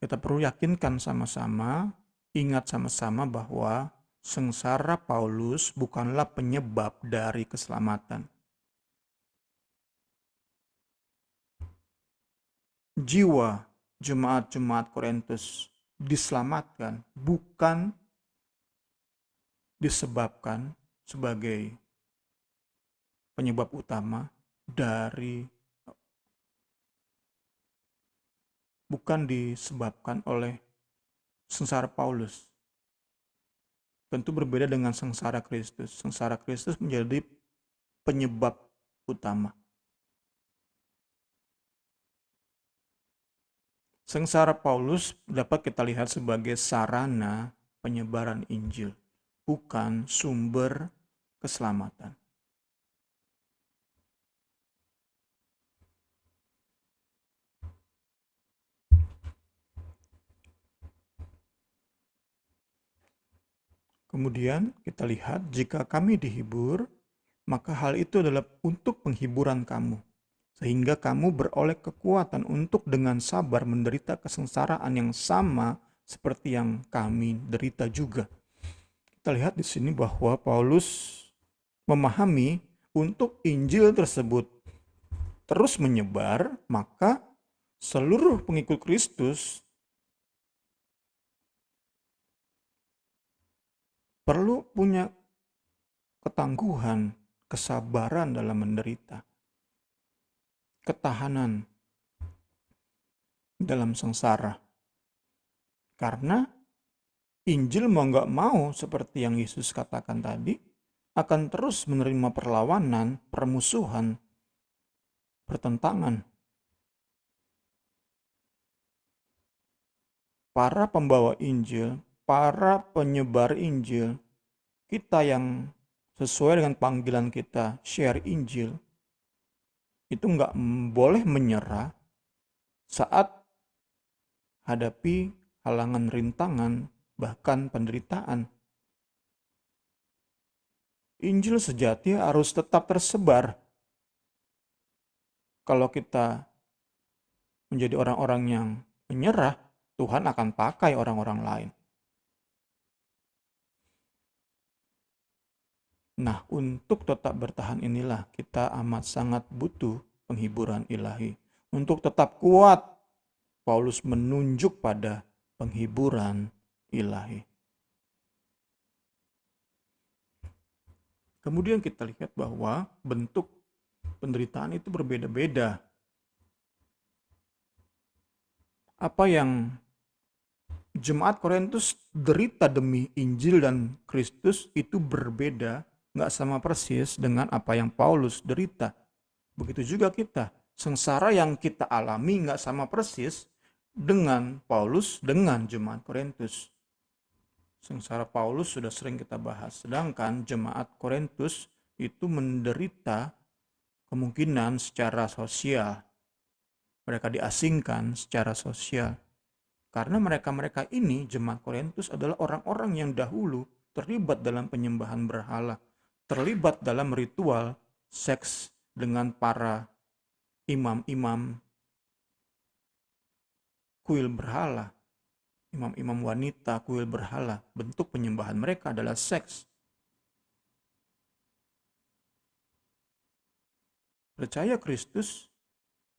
Speaker 3: kita perlu yakinkan sama-sama, ingat sama-sama bahwa sengsara Paulus bukanlah penyebab dari keselamatan. Jiwa jemaat-jemaat Korintus diselamatkan bukan disebabkan sebagai penyebab utama dari, bukan disebabkan oleh sengsara Paulus. Tentu berbeda dengan sengsara Kristus. Sengsara Kristus menjadi penyebab utama. Sengsara Paulus dapat kita lihat sebagai sarana penyebaran Injil, bukan sumber keselamatan. Kemudian kita lihat, jika kami dihibur, maka hal itu adalah untuk penghiburan kamu, sehingga kamu beroleh kekuatan untuk dengan sabar menderita kesengsaraan yang sama seperti yang kami derita juga. Kita lihat di sini bahwa Paulus memahami untuk Injil tersebut terus menyebar, maka seluruh pengikut Kristus perlu punya ketangguhan, kesabaran dalam menderita, ketahanan dalam sengsara. Karena Injil mau nggak mau, seperti yang Yesus katakan tadi, akan terus menerima perlawanan, permusuhan, pertentangan. Para pembawa Injil, para penyebar Injil, kita yang sesuai dengan panggilan kita share Injil, itu nggak boleh menyerah saat hadapi halangan, rintangan, bahkan penderitaan. Injil sejati harus tetap tersebar. Kalau kita menjadi orang-orang yang menyerah, Tuhan akan pakai orang-orang lain. Nah, untuk tetap bertahan inilah kita amat sangat butuh penghiburan ilahi. Untuk tetap kuat, Paulus menunjuk pada penghiburan ilahi. Kemudian kita lihat bahwa bentuk penderitaan itu berbeda-beda. Apa yang jemaat Korintus derita demi Injil dan Kristus itu berbeda, nggak sama persis dengan apa yang Paulus derita. Begitu juga kita, sengsara yang kita alami nggak sama persis dengan Paulus, dengan jemaat Korintus. Sengsara Paulus sudah sering kita bahas, sedangkan jemaat Korintus itu menderita kemungkinan secara sosial. Mereka diasingkan secara sosial. Karena mereka-mereka ini, jemaat Korintus, adalah orang-orang yang dahulu terlibat dalam penyembahan berhala, terlibat dalam ritual seks dengan para imam-imam kuil berhala, imam-imam wanita kuil berhala. Bentuk penyembahan mereka adalah seks. Percaya Kristus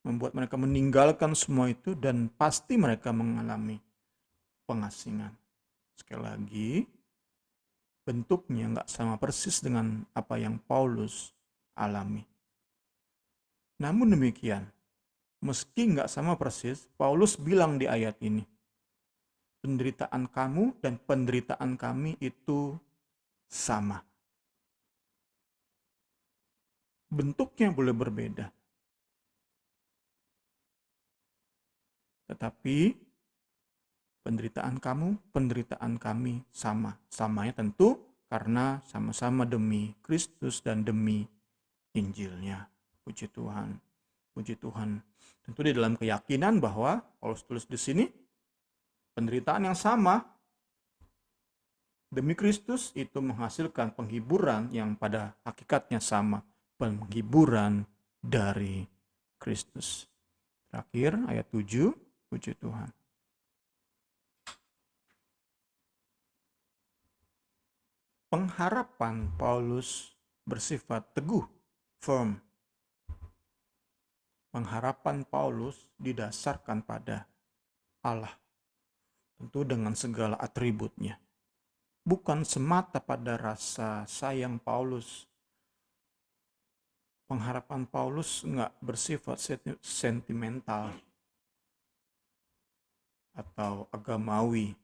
Speaker 3: membuat mereka meninggalkan semua itu, dan pasti mereka mengalami pengasingan. Sekali lagi, bentuknya nggak sama persis dengan apa yang Paulus alami. Namun demikian, meski nggak sama persis, Paulus bilang di ayat ini, penderitaan kamu dan penderitaan kami itu sama. Bentuknya boleh berbeda, tetapi penderitaan kamu, penderitaan kami sama. Samanya tentu karena sama-sama demi Kristus dan demi Injilnya. Puji Tuhan. Puji Tuhan. Tentu di dalam keyakinan bahwa Paulus tulis di sini, penderitaan yang sama demi Kristus itu menghasilkan penghiburan yang pada hakikatnya sama. Penghiburan dari Kristus. Terakhir ayat 7, puji Tuhan. Pengharapan Paulus bersifat teguh, firm. Pengharapan Paulus didasarkan pada Allah, tentu dengan segala atributnya. Bukan semata pada rasa sayang Paulus. Pengharapan Paulus nggak bersifat sentimental atau agamawi.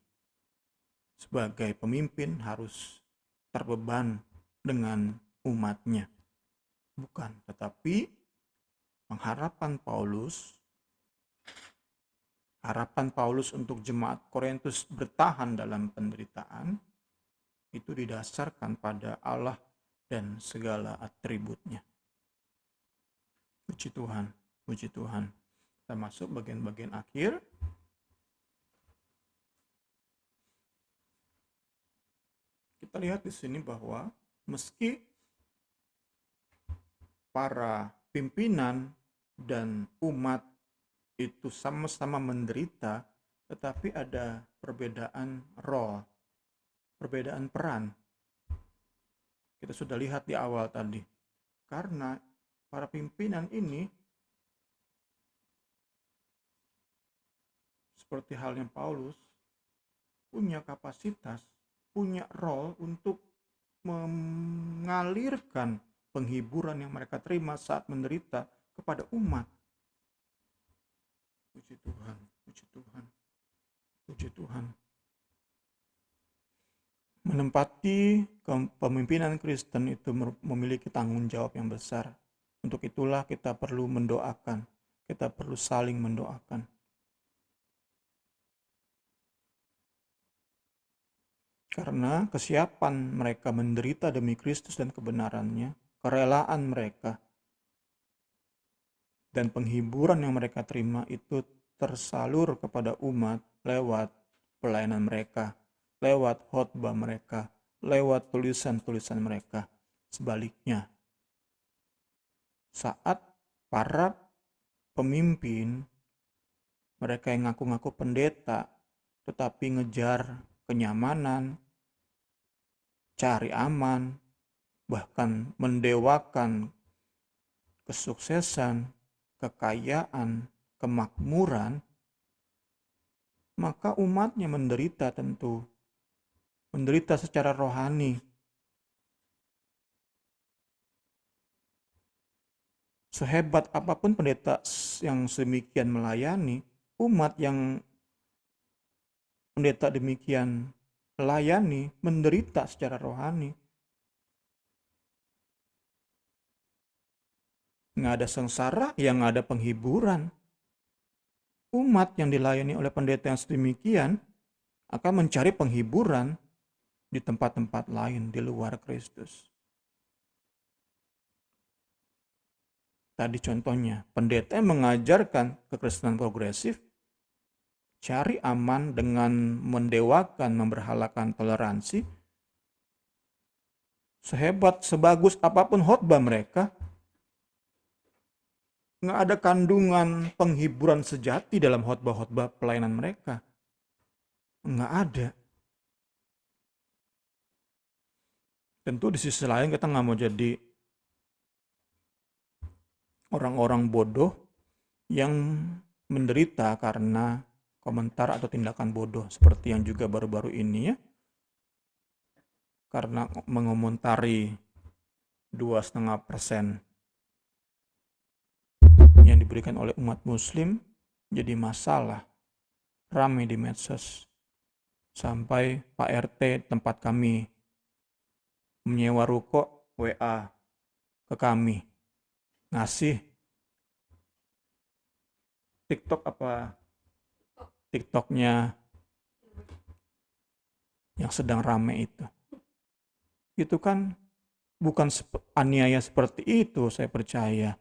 Speaker 3: Sebagai pemimpin harus terbeban dengan umatnya. Bukan, tetapi pengharapan Paulus harapan Paulus untuk jemaat Korintus bertahan dalam penderitaan itu didasarkan pada Allah dan segala atributnya. Puji Tuhan, puji Tuhan. Kita masuk bagian-bagian akhir. Kita lihat di sini bahwa meski para pimpinan dan umat itu sama-sama menderita, tetapi ada perbedaan role, perbedaan peran. Kita sudah lihat di awal tadi. Karena para pimpinan ini seperti halnya Paulus punya kapasitas, punya role untuk mengalirkan penghiburan yang mereka terima saat menderita kepada umat. Puji Tuhan, puji Tuhan, puji Tuhan. Menempati kepemimpinan Kristen itu memiliki tanggung jawab yang besar. Untuk itulah kita perlu mendoakan, kita perlu saling mendoakan. Karena kesiapan mereka menderita demi Kristus dan kebenarannya, kerelaan mereka, dan penghiburan yang mereka terima itu tersalur kepada umat lewat pelayanan mereka, lewat khotbah mereka, lewat tulisan-tulisan mereka. Sebaliknya, saat para pemimpin, mereka yang ngaku-ngaku pendeta, tetapi ngejar kenyamanan, cari aman, bahkan mendewakan kesuksesan, kekayaan, kemakmuran, maka umatnya menderita tentu. Menderita secara rohani. Sehebat apapun pendeta yang sedemikian melayani, umat yang pendeta demikian layani menderita secara rohani. Nggak ada sengsara, yang ada penghiburan. Umat yang dilayani oleh pendeta yang sedemikian akan mencari penghiburan di tempat-tempat lain di luar Kristus. Tadi contohnya, pendeta yang mengajarkan kekristenan progresif, cari aman dengan mendewakan, memberhalakan toleransi. Sehebat, sebagus apapun khotbah mereka, nggak ada kandungan penghiburan sejati dalam khotbah-khotbah pelayanan mereka. Nggak ada. Tentu di sisi lain kita nggak mau jadi orang-orang bodoh yang menderita karena komentar atau tindakan bodoh seperti yang juga baru-baru ini ya, karena mengomentari 2,5% yang diberikan oleh umat muslim jadi masalah, ramai di medsos, sampai Pak RT tempat kami menyewa ruko WA ke kami, ngasih TikToknya yang sedang rame itu. Itu kan bukan aniaya seperti itu, saya percaya.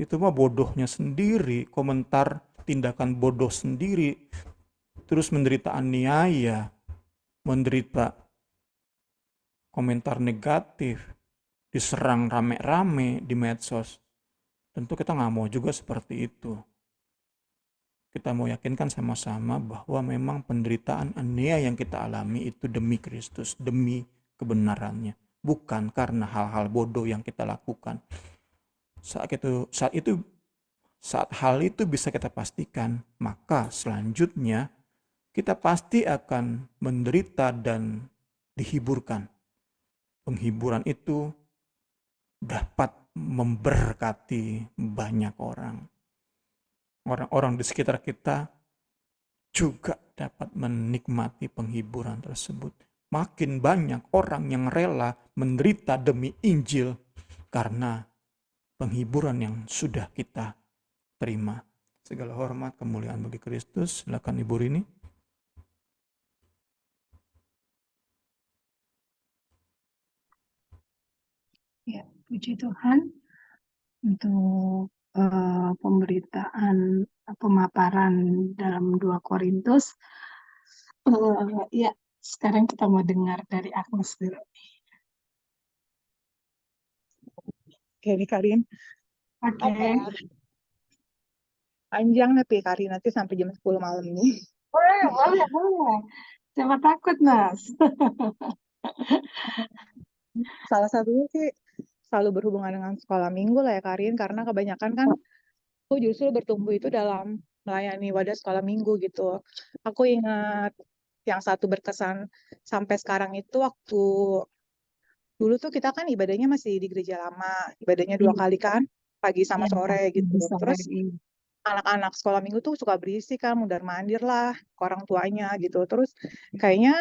Speaker 3: Itu mah bodohnya sendiri, komentar tindakan bodoh sendiri, terus menderita aniaya, menderita komentar negatif, diserang rame-rame di medsos. Tentu kita nggak mau juga seperti itu. Kita mau yakinkan sama-sama bahwa memang penderitaan aniaya yang kita alami itu demi Kristus, demi kebenarannya, bukan karena hal-hal bodoh yang kita lakukan. Saat hal itu bisa kita pastikan, maka selanjutnya kita pasti akan menderita dan dihiburkan. Penghiburan itu dapat memberkati banyak orang. Orang-orang di sekitar kita juga dapat menikmati penghiburan tersebut. Makin banyak orang yang rela menderita demi Injil karena penghiburan yang sudah kita terima. Segala hormat, kemuliaan bagi Kristus. Silakan Ibu Rini.
Speaker 1: Ya, puji Tuhan untuk pemberitaan pemaparan dalam 2 Korintus. Ya, sekarang kita mau dengar dari Agnes dulu.
Speaker 4: Oke nih Karin,
Speaker 1: Oke,
Speaker 4: apa ya? Panjang nih Karin, nanti sampai jam 10 malam nih.
Speaker 1: boleh. Siapa takut, Mas?
Speaker 4: Salah satunya sih selalu berhubungan dengan sekolah minggu lah ya Karin, karena kebanyakan kan aku justru bertumbuh itu dalam melayani wadah sekolah minggu gitu. Aku ingat yang satu berkesan sampai sekarang itu waktu dulu tuh kita kan ibadahnya masih di gereja lama, ibadahnya 2 kali kan, pagi sama
Speaker 1: Iya,
Speaker 4: sore gitu.
Speaker 1: sore.
Speaker 4: Terus anak-anak sekolah minggu tuh suka berisik kan, mundar-mandir lah ke orang tuanya gitu. Terus kayaknya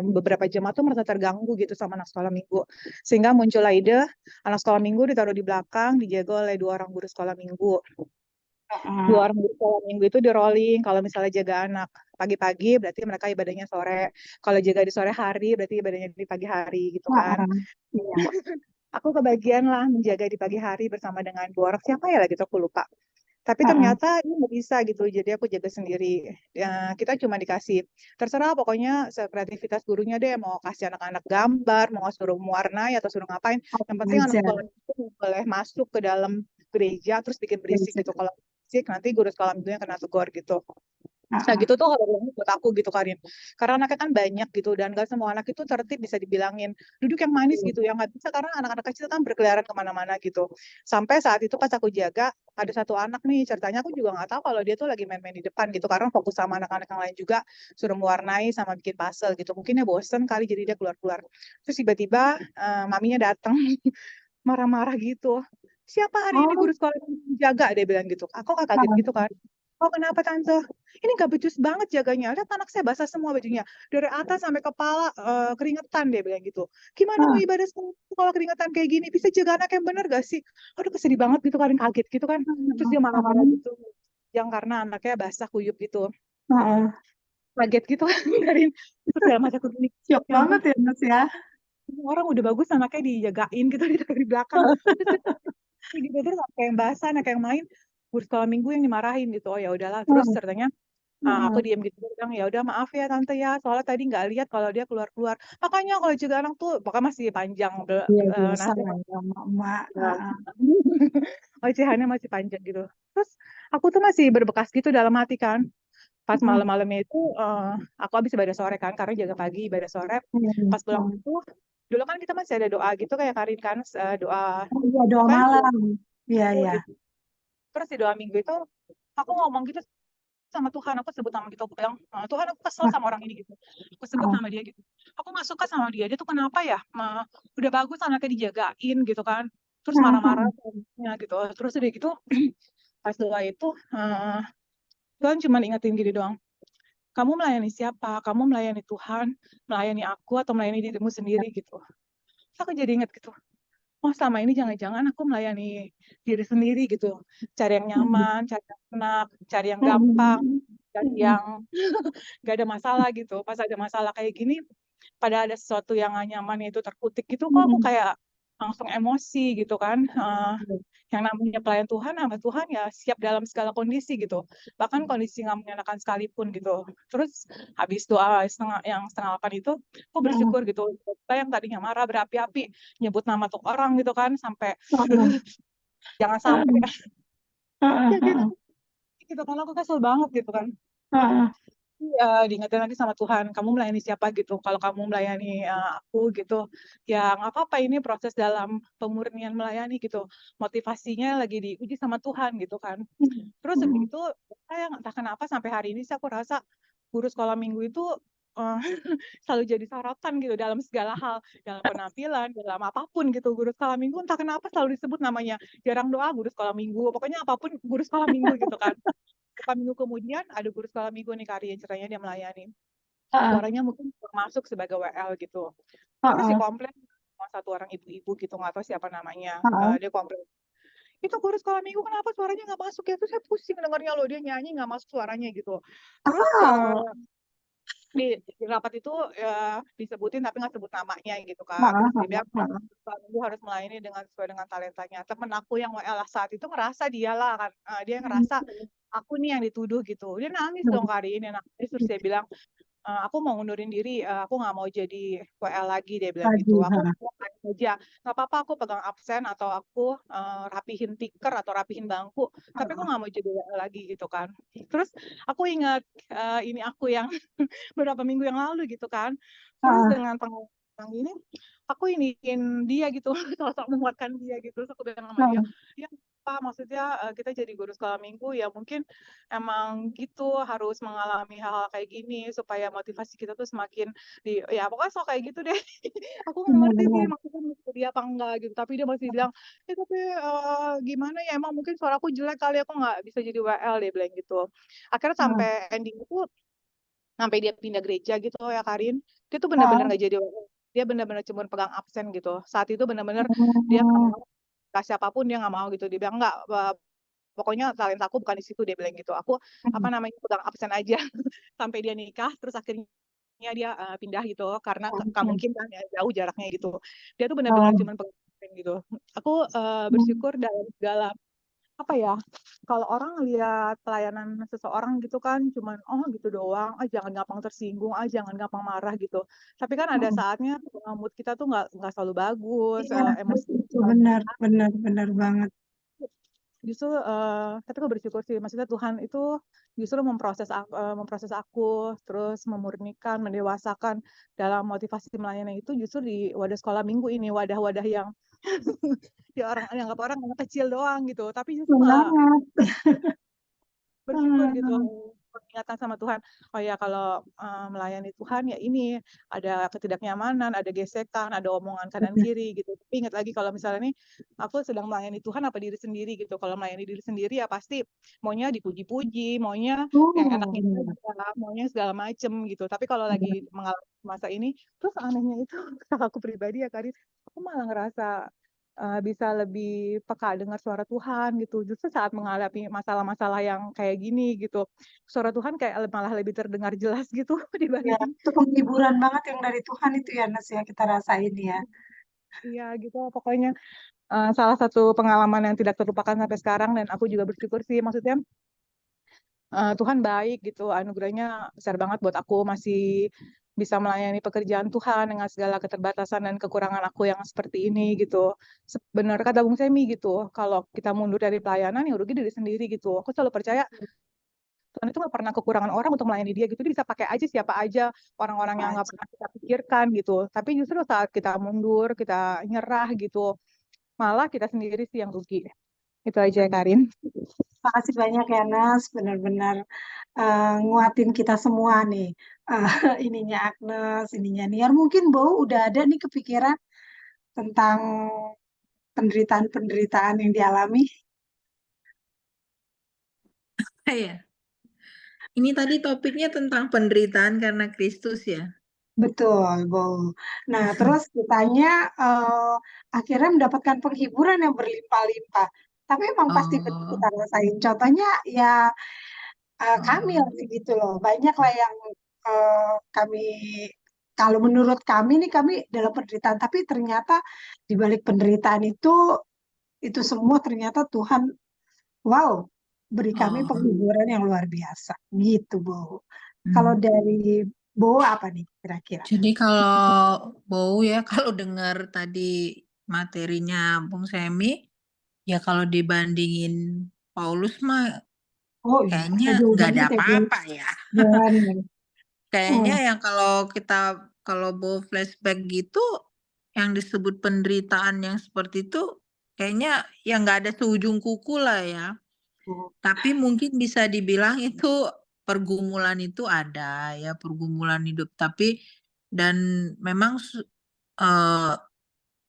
Speaker 4: beberapa jemaat tuh merasa terganggu gitu sama anak sekolah minggu. Sehingga muncul ide anak sekolah minggu ditaruh di belakang, dijaga oleh 2 orang guru sekolah minggu. 2 orang guru sekolah minggu itu di rolling. Kalau misalnya jaga anak pagi-pagi, berarti mereka ibadahnya sore. Kalau jaga di sore hari, berarti ibadahnya di pagi hari gitu kan.
Speaker 1: Iya.
Speaker 4: Aku kebagian lah menjaga di pagi hari bersama dengan 2 orang. Siapa ya lagi tuh aku lupa. Tapi ternyata ini nggak bisa gitu, jadi aku jaga sendiri. Ya, kita cuma dikasih, terserah pokoknya sekreativitas gurunya deh, mau kasih anak-anak gambar, mau suruh mewarnai atau suruh ngapain. Yang penting anak sekolah itu boleh masuk ke dalam gereja terus bikin berisik gitu. Kalau berisik nanti guru sekolah minggunya kena tegur gitu. Nah gitu tuh kalau buat aku gitu Karin. Karena anaknya kan banyak gitu dan gak semua anak itu tertib bisa dibilangin duduk yang manis gitu. Yang nggak bisa karena anak-anak kecil kan berkeliaran kemana-mana gitu. Sampai saat itu pas aku jaga ada satu anak nih ceritanya aku juga nggak tahu kalau dia tuh lagi main-main di depan gitu karena fokus sama anak-anak yang lain juga suruh mewarnai sama bikin puzzle gitu. Mungkin ya bosen kali jadi dia keluar-keluar. Terus tiba-tiba maminya datang marah-marah gitu. Siapa hari ini guru sekolah yang jaga dia bilang gitu. Aku kaget gitu kan. Oh kenapa tante? Ini gak becus banget jaganya. Lihat anak saya basah semua bajunya. Dari atas sampai kepala keringetan dia bilang gitu. Gimana mau ibadah kalau keringetan kayak gini? Bisa jaga anak yang benar gak sih? Aduh kesedih banget gitu kan. Kaget gitu kan. Terus dia marah-marah gitu. Yang karena anaknya basah kuyup gitu. Kaget gitu kan. Terus dalam masa aku gini.
Speaker 1: Shock banget ya Mas ya.
Speaker 4: Orang udah bagus anaknya dijagain gitu di belakang. Terus kayak yang basah, anak yang main guru sekolah minggu yang dimarahin gitu. Oh ya udahlah. Terus ceritanya aku diam gitu bilang ya udah maaf ya tante ya soalnya tadi nggak lihat kalau dia keluar-keluar. Makanya kalau jaga anak tuh pokoknya masih panjang nasihat. Ocehannya masih panjang gitu. Terus aku tuh masih berbekas gitu dalam hati kan. Pas malam-malamnya itu aku habis ibadah sore kan karena jaga pagi ibadah sore. Pas pulang itu dulu kan kita masih ada doa gitu kayak Karin kan doa
Speaker 1: doa
Speaker 4: kan,
Speaker 1: malam. Iya, iya.
Speaker 4: gitu. Terus di doa minggu itu aku ngomong gitu sama Tuhan, aku sebut nama gitu, aku bilang Tuhan aku kesel sama orang ini gitu, aku sebut nama dia gitu, aku nggak suka sama dia tuh kenapa ya, udah bagus anaknya dijagain gitu kan, terus marah-marah gitu, terus udah gitu pas doa itu Tuhan cuma ingetin gini doang, kamu melayani siapa, kamu melayani Tuhan, melayani aku atau melayani dirimu sendiri gitu. Terus aku jadi inget gitu, oh selama ini jangan-jangan aku melayani diri sendiri gitu, cari yang nyaman, cari yang enak, cari yang gampang, cari yang gak ada masalah gitu. Pas ada masalah kayak gini, pada ada sesuatu yang gak nyaman itu terkutik gitu, kok aku kayak langsung emosi gitu kan. Yang namanya pelayan Tuhan sama Tuhan ya siap dalam segala kondisi gitu. Bahkan kondisi gak menyenangkan sekalipun gitu. Terus habis doa yang setengah 8 itu, aku bersyukur gitu. Kita yang tadinya marah berapi-api, nyebut nama tuh orang gitu kan, sampai jangan sampai ya gitu kan aku kesel banget gitu kan. Diingetin lagi sama Tuhan, kamu melayani siapa gitu. Kalau kamu melayani aku gitu, ya nggak apa-apa ini proses dalam pemurnian melayani gitu. Motivasinya lagi diuji sama Tuhan gitu kan. Terus begitu, saya entah kenapa sampai hari ini sih aku rasa guru sekolah minggu itu selalu jadi sorotan gitu dalam segala hal, dalam penampilan, dalam apapun gitu. Guru sekolah minggu entah kenapa selalu disebut namanya. Jarang doa guru sekolah minggu, pokoknya apapun guru sekolah minggu gitu kan. Beberapa minggu kemudian ada guru sekolah minggu nih Kari yang ceritanya dia melayani. Suaranya mungkin masuk sebagai WL gitu. Terus dikomplain sama satu orang ibu-ibu gitu, nggak tahu siapa namanya. Dia komplain, itu guru sekolah minggu kenapa suaranya nggak masuk ya? Terus saya pusing dengarnya loh, dia nyanyi nggak masuk suaranya gitu. Terus
Speaker 1: Oh,
Speaker 4: di rapat itu disebutin tapi nggak sebut namanya gitu kan.
Speaker 1: maaf,
Speaker 4: Terus dia bilang
Speaker 1: maaf, maaf.
Speaker 4: Pak Minggu harus melayani sesuai dengan talentanya. Temen aku yang WL saat itu ngerasa dialah kan, dia ngerasa aku nih yang dituduh gitu. Dia nangis dong Karin, dia nangis terus dia bilang aku mau ngundurin diri, aku nggak mau jadi WL lagi, dia bilang
Speaker 1: Lagi,
Speaker 4: gitu. Aku
Speaker 1: ha.
Speaker 4: aja, nggak apa-apa aku pegang absen atau aku rapihin tiker atau rapihin bangku, tapi aku nggak mau jadi WL lagi gitu kan. Terus aku ingat ini aku yang beberapa minggu yang lalu gitu kan. Terus
Speaker 1: Ah,
Speaker 4: dengan pengalaman ini, aku iniin dia gitu, sosok menguatkan dia gitu. Terus aku bilang sama dia,
Speaker 1: ah,
Speaker 4: ya Pak, maksudnya kita jadi guru sekolah minggu ya mungkin emang gitu harus mengalami hal-hal kayak gini supaya motivasi kita tuh semakin ya pokoknya soal kayak gitu deh. Aku nggak ngerti sih
Speaker 1: benar-benar.
Speaker 4: maksudnya maksud dia apa enggak gitu. Tapi dia masih bilang, tapi gimana ya emang mungkin suaraku jelek kali aku nggak bisa jadi WL dia bilang gitu. Akhirnya
Speaker 1: Ah,
Speaker 4: sampai ending itu sampai dia pindah gereja gitu ya Karin, dia tuh benar-benar
Speaker 1: ah,
Speaker 4: nggak jadi WL. Dia benar-benar cuma pegang absen gitu. Saat itu benar-benar dia nggak
Speaker 1: oh,
Speaker 4: mau kasih apapun dia nggak mau gitu. Dia bilang nggak, pokoknya talentaku bukan di situ dia bilang gitu. Aku apa namanya pegang absen aja sampai dia nikah. Terus akhirnya dia pindah gitu karena nggak mungkin kan ya jauh jaraknya gitu. Dia tuh benar-benar
Speaker 1: oh,
Speaker 4: cuma pegang absen gitu. Aku bersyukur dalam segala apa ya, kalau orang lihat pelayanan seseorang gitu kan cuman oh gitu doang, jangan gampang tersinggung, jangan gampang marah gitu. Tapi kan ada
Speaker 1: oh.
Speaker 4: saatnya mood kita tuh nggak selalu bagus,
Speaker 1: Iya,
Speaker 4: emosi
Speaker 1: itu
Speaker 4: kita
Speaker 1: benar, benar, benar banget.
Speaker 4: justru tapi aku bersyukur sih, maksudnya Tuhan itu justru memproses aku, terus memurnikan, mendewasakan dalam motivasi melayani itu justru di wadah sekolah minggu ini, wadah-wadah yang ya orang anggap orang anak kecil doang gitu, tapi justru malah
Speaker 1: Banget.
Speaker 4: bersyukur gitu
Speaker 1: Ah,
Speaker 4: mengingatkan sama Tuhan oh ya kalau melayani Tuhan ya ini ada ketidaknyamanan, ada gesekan, ada omongan kanan
Speaker 1: benar.
Speaker 4: kiri gitu. Tapi ingat lagi kalau misalnya nih aku sedang melayani Tuhan apa diri sendiri gitu. Kalau melayani diri sendiri ya pasti maunya dipuji-puji, maunya yang
Speaker 1: Oh,
Speaker 4: enaknya
Speaker 1: benar,
Speaker 4: aja, maunya segala macem gitu. Tapi kalau
Speaker 1: benar.
Speaker 4: lagi mengalami masa ini, terus anehnya itu kalau aku pribadi ya Karin, aku malah ngerasa bisa lebih peka dengar suara Tuhan gitu. Justru saat menghadapi masalah-masalah yang kayak gini gitu, suara Tuhan kayak malah lebih terdengar jelas gitu
Speaker 1: Ya,
Speaker 4: dibanding
Speaker 1: itu penghiburan banget yang dari Tuhan itu ya, Nas ya kita rasain ya.
Speaker 4: iya gitu. Pokoknya salah satu pengalaman yang tidak terlupakan sampai sekarang dan aku juga bersyukur sih maksudnya Tuhan baik gitu, anugerahnya besar banget buat aku masih bisa melayani pekerjaan Tuhan dengan segala keterbatasan dan kekurangan aku yang seperti ini gitu. Benar kata Bung Semi gitu, kalau kita mundur dari pelayanan ya rugi diri sendiri gitu. Aku selalu percaya Tuhan itu nggak pernah kekurangan orang untuk melayani dia gitu. Dia bisa pakai aja siapa aja, orang-orang yang nggak
Speaker 1: Aja.
Speaker 4: pernah kita pikirkan gitu. Tapi justru saat kita mundur, kita nyerah gitu, malah kita sendiri sih yang rugi. Itu aja ya,
Speaker 1: Benar.
Speaker 4: Karin.
Speaker 1: Makasih banyak ya Nas, benar-benar nguatin kita semua nih. Eh, ininya Agnes, ininya Niar. Mungkin Bo udah ada nih kepikiran tentang penderitaan-penderitaan yang dialami.
Speaker 5: Ya, ini tadi topiknya tentang penderitaan karena Kristus ya.
Speaker 1: Betul, Bo. Nah, terus kitanya akhirnya mendapatkan penghiburan yang berlimpah-limpah. Tapi emang pasti benar
Speaker 5: Oh,
Speaker 1: kita rasain. Contohnya ya kami
Speaker 5: oh,
Speaker 1: lagi gitu loh. Banyak lah yang kami, kalau menurut kami nih kami dalam penderitaan. Tapi ternyata di balik penderitaan itu semua ternyata Tuhan, wow, beri kami
Speaker 5: oh.
Speaker 1: penghiburan yang luar biasa. Gitu, Bo. Kalau
Speaker 5: Hmm.
Speaker 1: dari Bo apa nih kira-kira?
Speaker 5: Jadi kalau Bow ya, kalau dengar tadi materinya Bung Semi, ya kalau dibandingin Paulus mah
Speaker 1: Oh iya,
Speaker 5: kayaknya
Speaker 1: jauh
Speaker 5: nggak ada
Speaker 1: banget ya, Bu.
Speaker 5: apa-apa ya.
Speaker 1: Jalan ya.
Speaker 5: Kayaknya
Speaker 1: Oh,
Speaker 5: yang kalau Bow flashback gitu, yang disebut penderitaan yang seperti itu, kayaknya yang nggak ada seujung kuku lah ya.
Speaker 1: oh,
Speaker 5: Tapi mungkin bisa dibilang itu pergumulan itu ada ya, pergumulan hidup. Tapi dan memang eh,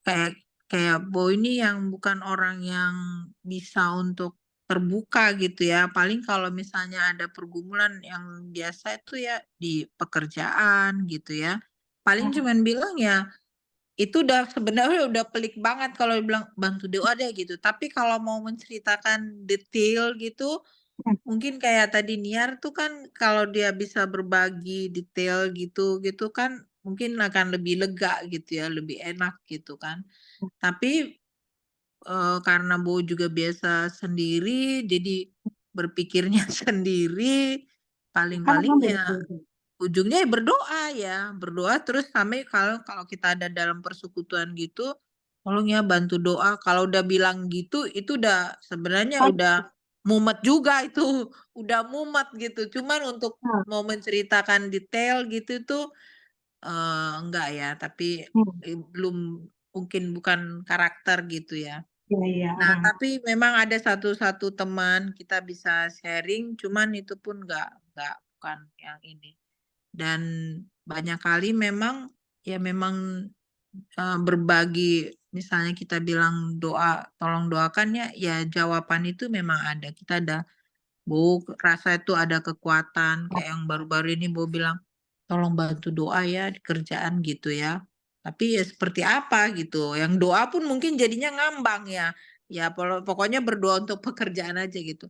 Speaker 5: kayak kayak Bo ini yang bukan orang yang bisa untuk terbuka gitu ya. Paling kalau misalnya ada pergumulan yang biasa itu ya di pekerjaan gitu ya. Paling
Speaker 1: oh,
Speaker 5: cuman bilang ya itu udah sebenarnya udah pelik banget kalau dibilang bantu doa deh gitu. Tapi kalau mau menceritakan detail gitu,
Speaker 1: Hmm.
Speaker 5: mungkin kayak tadi Niar tuh kan kalau dia bisa berbagi detail gitu gitu kan mungkin akan lebih lega gitu ya, lebih enak gitu kan. Tapi karena Bo juga biasa sendiri, jadi berpikirnya sendiri,
Speaker 1: Kan
Speaker 5: paling-paling
Speaker 1: emang
Speaker 5: ya
Speaker 1: beda-beda.
Speaker 5: ujungnya ya, berdoa terus sampai kalau kita ada dalam persekutuan gitu, tolong ya bantu doa. Kalau udah bilang gitu, itu udah sebenarnya
Speaker 1: Kan,
Speaker 5: udah mumet juga itu, udah mumet gitu. Cuman untuk
Speaker 1: nah,
Speaker 5: mau menceritakan detail gitu tuh enggak ya, tapi belum mungkin bukan karakter gitu ya.
Speaker 1: iya, iya,
Speaker 5: Nah,
Speaker 1: orang.
Speaker 5: tapi memang ada satu teman kita bisa sharing, cuman itu pun nggak bukan yang ini. Dan banyak kali memang ya memang berbagi, misalnya kita bilang doa, tolong doakan ya, ya jawaban itu memang ada. Kita ada, Bu, rasa itu ada kekuatan kayak yang baru-baru ini Bu bilang, tolong bantu doa ya di kerjaan gitu ya. Tapi ya seperti apa gitu. Yang doa pun mungkin jadinya ngambang ya. Ya pokoknya berdoa untuk pekerjaan aja gitu.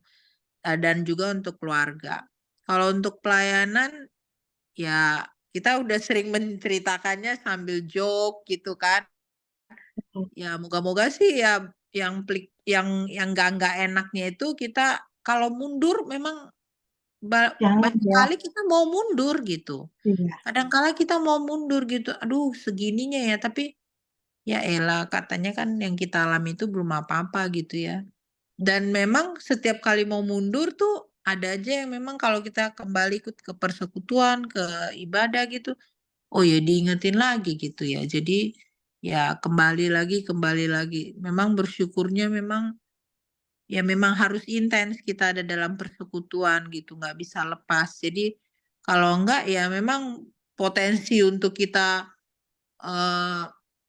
Speaker 5: Dan juga untuk keluarga. Kalau untuk pelayanan ya kita udah sering menceritakannya sambil joke gitu kan. Ya moga-moga sih ya yang nggak enaknya itu kita kalau mundur memang
Speaker 1: Jangan
Speaker 5: banyak
Speaker 1: ya.
Speaker 5: kali kita mau mundur gitu.
Speaker 1: Iya.
Speaker 5: Kadang-kala kita mau mundur gitu, aduh segininya ya, tapi ya elah katanya kan yang kita alami itu belum apa-apa gitu ya. Dan memang setiap kali mau mundur tuh ada aja yang memang kalau kita kembali ikut ke persekutuan, ke ibadah gitu, oh ya diingetin lagi gitu ya. Jadi ya kembali lagi. Memang bersyukurnya memang ya memang harus intens kita ada dalam persekutuan gitu, nggak bisa lepas. Jadi kalau enggak ya memang potensi eee,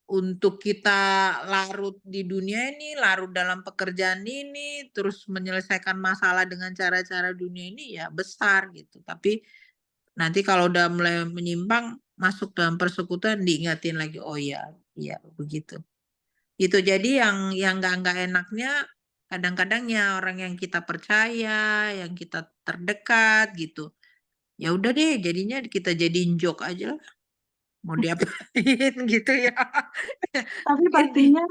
Speaker 5: untuk kita larut di dunia ini, larut dalam pekerjaan ini, terus menyelesaikan masalah dengan cara-cara dunia ini ya besar gitu. Tapi nanti kalau udah mulai menyimpang, masuk dalam persekutuan diingatin lagi, "Oh ya, iya begitu." Gitu, jadi yang nggak enaknya kadang-kadang ya orang yang kita percaya, yang kita terdekat gitu, ya udah deh jadinya kita jadiin joke aja lah, mau diapain gitu ya.
Speaker 1: Tapi
Speaker 5: Mungkin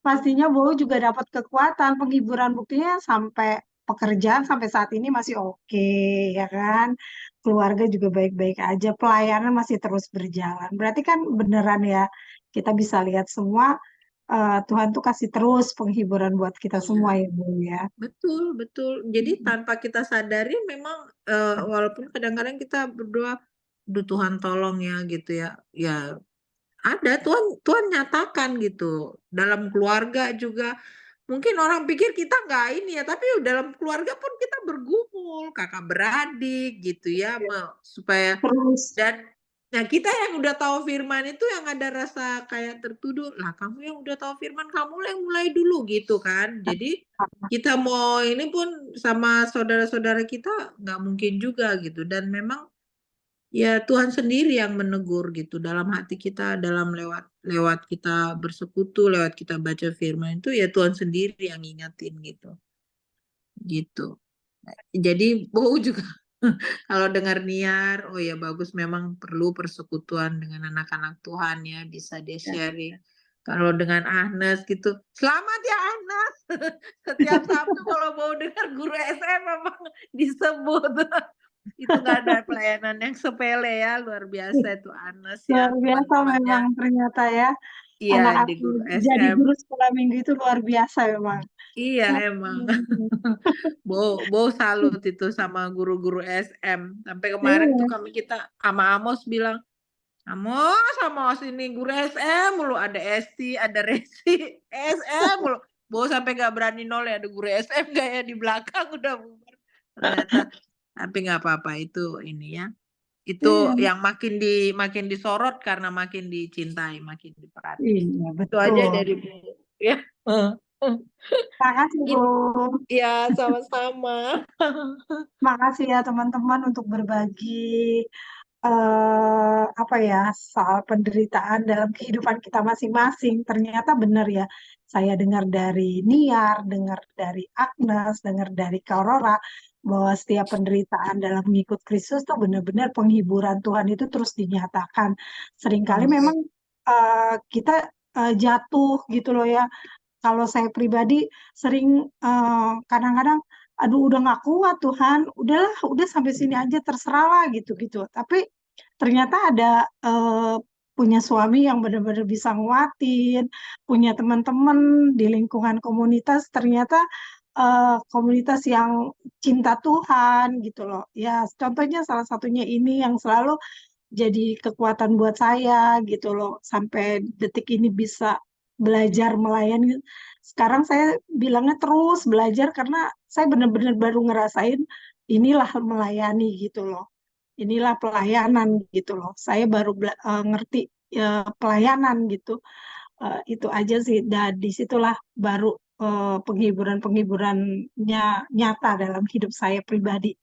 Speaker 1: pastinya Bowo juga dapat kekuatan, penghiburan, buktinya sampai pekerjaan sampai saat ini masih oke, ya kan? Keluarga juga baik-baik aja, pelayanan masih terus berjalan. Berarti kan beneran ya, kita bisa lihat semua Tuhan tuh kasih terus penghiburan buat kita semua
Speaker 5: iya,
Speaker 1: ya, Bu ya.
Speaker 5: betul betul. Jadi tanpa kita sadari memang, walaupun kadang-kadang kita berdoa, "Duh Tuhan tolong ya," gitu ya, ya ada, Tuhan Tuhan nyatakan gitu. Dalam keluarga juga, mungkin orang pikir kita nggak ini ya, tapi dalam keluarga pun kita bergumul, kakak beradik gitu ya, supaya
Speaker 1: Terus,
Speaker 5: dan nah kita yang udah tahu firman itu yang ada rasa kayak tertuduh, "Lah kamu yang udah tahu firman, kamulah yang mulai dulu," gitu kan. Jadi kita mau ini pun sama saudara-saudara kita nggak mungkin juga gitu dan memang ya Tuhan sendiri yang menegur gitu dalam hati kita, dalam lewat lewat kita bersekutu, lewat kita baca firman itu ya Tuhan sendiri yang ngingetin gitu, gitu. Jadi Bow juga kalau dengar Niar, oh ya bagus memang perlu persekutuan dengan anak-anak Tuhan ya, bisa dia
Speaker 1: ya.
Speaker 5: sharing. Kalau dengan Agnes gitu, selamat ya Agnes. Setiap Sabtu kalau mau dengar guru SM memang disebut. Itu nggak ada pelayanan yang sepele ya, luar biasa itu Agnes
Speaker 1: Luar
Speaker 5: ya,
Speaker 1: biasa memang
Speaker 5: teman-temannya.
Speaker 1: ternyata ya.
Speaker 5: Iya,
Speaker 1: Anak
Speaker 5: di
Speaker 1: aku
Speaker 5: guru
Speaker 1: jadi
Speaker 5: SM.
Speaker 1: guru sekolah minggu itu luar biasa memang.
Speaker 5: Iya emang. Bo salut itu sama guru-guru SM. Sampai kemarin tuh
Speaker 1: Iya.
Speaker 5: kita sama Amos bilang, Amos ini guru SM mulu, ada Esti, ada Resi, SM mulu. Bo sampai nggak berani noleh, ada guru SM nggak ya di belakang udah bubar. Ternyata, tapi nggak apa-apa itu ini ya. Itu
Speaker 1: Iya,
Speaker 5: yang makin disorot karena makin dicintai, makin diperhatiin.
Speaker 1: iya,
Speaker 5: Itu aja
Speaker 1: betul.
Speaker 5: dari Bu ya.
Speaker 1: Makasih, Bu.
Speaker 5: Ya, sama-sama.
Speaker 1: Makasih ya teman-teman untuk berbagi apa ya, soal penderitaan dalam kehidupan kita masing-masing. Ternyata benar ya, saya dengar dari Niar, dengar dari Agnes, dengar dari Aurora, bahwa setiap penderitaan dalam mengikut Kristus tuh benar-benar penghiburan Tuhan itu terus dinyatakan. Seringkali memang kita jatuh gitu loh ya. Kalau saya pribadi sering kadang-kadang, aduh udah nggak kuat Tuhan, udahlah, udah sampai sini aja terserah lah gitu-gitu. Tapi ternyata ada punya suami yang benar-benar bisa nguatin, punya teman-teman di lingkungan komunitas, ternyata komunitas yang cinta Tuhan gitu loh. Ya, contohnya salah satunya ini yang selalu jadi kekuatan buat saya gitu loh, sampai detik ini bisa belajar melayani. Sekarang saya bilangnya terus belajar karena saya benar-benar baru ngerasain inilah melayani gitu loh. Inilah pelayanan gitu loh. Saya baru ngerti pelayanan gitu. Itu aja sih. Dan disitulah baru penghiburannya nyata dalam hidup saya pribadi.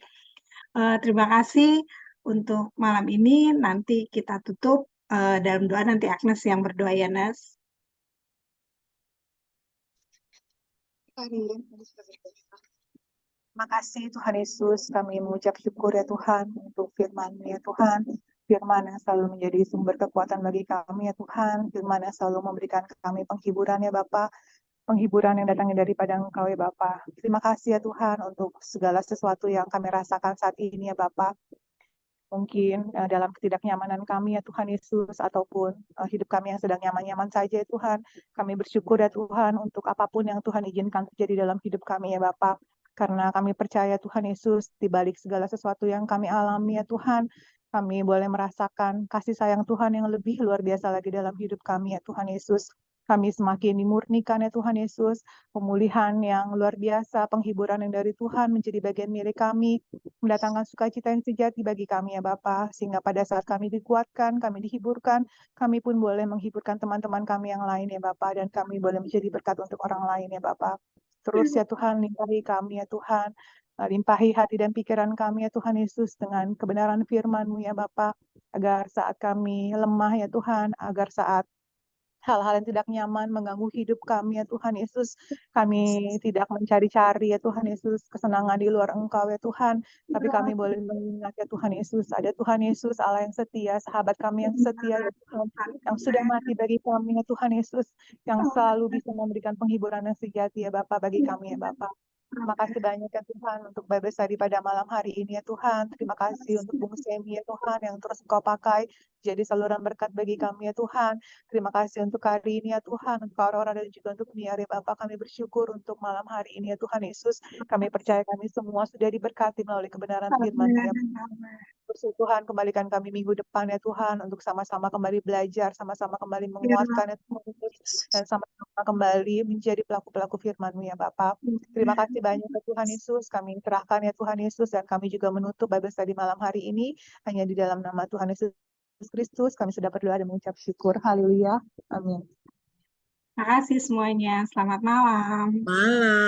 Speaker 1: Terima kasih untuk malam ini. Nanti kita tutup dalam doa. Nanti Agnes yang berdoa ya, Nas.
Speaker 4: Terima kasih Tuhan Yesus, kami mengucap syukur ya Tuhan untuk firman-Mu ya Tuhan. Firman yang selalu menjadi sumber kekuatan bagi kami ya Tuhan. Firman yang selalu memberikan kami penghiburan ya Bapa. Penghiburan yang datangnya daripada Engkau ya Bapa. Terima kasih ya Tuhan untuk segala sesuatu yang kami rasakan saat ini ya Bapa. Mungkin dalam ketidaknyamanan kami ya Tuhan Yesus, ataupun hidup kami yang sedang nyaman-nyaman saja ya Tuhan. Kami bersyukur ya Tuhan untuk apapun yang Tuhan izinkan terjadi dalam hidup kami ya Bapa. Karena kami percaya Tuhan Yesus, di balik segala sesuatu yang kami alami ya Tuhan, kami boleh merasakan kasih sayang Tuhan yang lebih luar biasa lagi dalam hidup kami ya Tuhan Yesus. Kami semakin dimurnikan ya Tuhan Yesus, pemulihan yang luar biasa, penghiburan yang dari Tuhan menjadi bagian milik kami, mendatangkan sukacita yang sejati bagi kami ya Bapa, sehingga pada saat kami dikuatkan, kami dihiburkan, kami pun boleh menghiburkan teman-teman kami yang lain ya Bapa, dan kami boleh menjadi berkat untuk orang lain ya Bapa. Terus ya Tuhan, limpahi kami ya Tuhan, limpahi hati dan pikiran kami ya Tuhan Yesus dengan kebenaran firman-Mu ya Bapa, agar saat kami lemah ya Tuhan, agar saat hal-hal yang tidak nyaman mengganggu hidup kami ya Tuhan Yesus, kami tidak mencari-cari ya Tuhan Yesus kesenangan di luar Engkau ya Tuhan, tapi kami boleh mengingat ya Tuhan Yesus, ada Tuhan Yesus Allah yang setia, sahabat kami yang setia ya Tuhan, yang sudah mati bagi kami ya Tuhan Yesus, yang selalu bisa memberikan penghiburan yang sejati ya Bapa bagi kami ya Bapa. Terima kasih banyak ya Tuhan untuk Bible Study pada malam hari ini ya Tuhan. Terima kasih untuk Bung Semi ya Tuhan yang terus Engkau pakai jadi saluran berkat bagi kami ya Tuhan. Terima kasih untuk hari ini ya Tuhan, untuk Aurora dan juga untuk Niar ya Bapak. Kami bersyukur untuk malam hari ini ya Tuhan Yesus. Kami percaya kami semua sudah diberkati melalui kebenaran firman ya. Bersyukur Tuhan, kembalikan kami minggu depan ya Tuhan, untuk sama-sama kembali belajar, sama-sama kembali menguatkan ya Tuhan Yesus, dan sama-sama kembali menjadi pelaku-pelaku firman-Mu ya Bapak. Terima kasih banyak ya Tuhan Yesus, kami serahkan ya Tuhan Yesus, dan kami juga menutup Bible Study malam hari ini, hanya di dalam nama Tuhan Yesus Kristus, kami sudah berdoa dan mengucap syukur. Haleluya. Amin.
Speaker 1: Terima kasih semuanya. Selamat malam.
Speaker 5: Malam.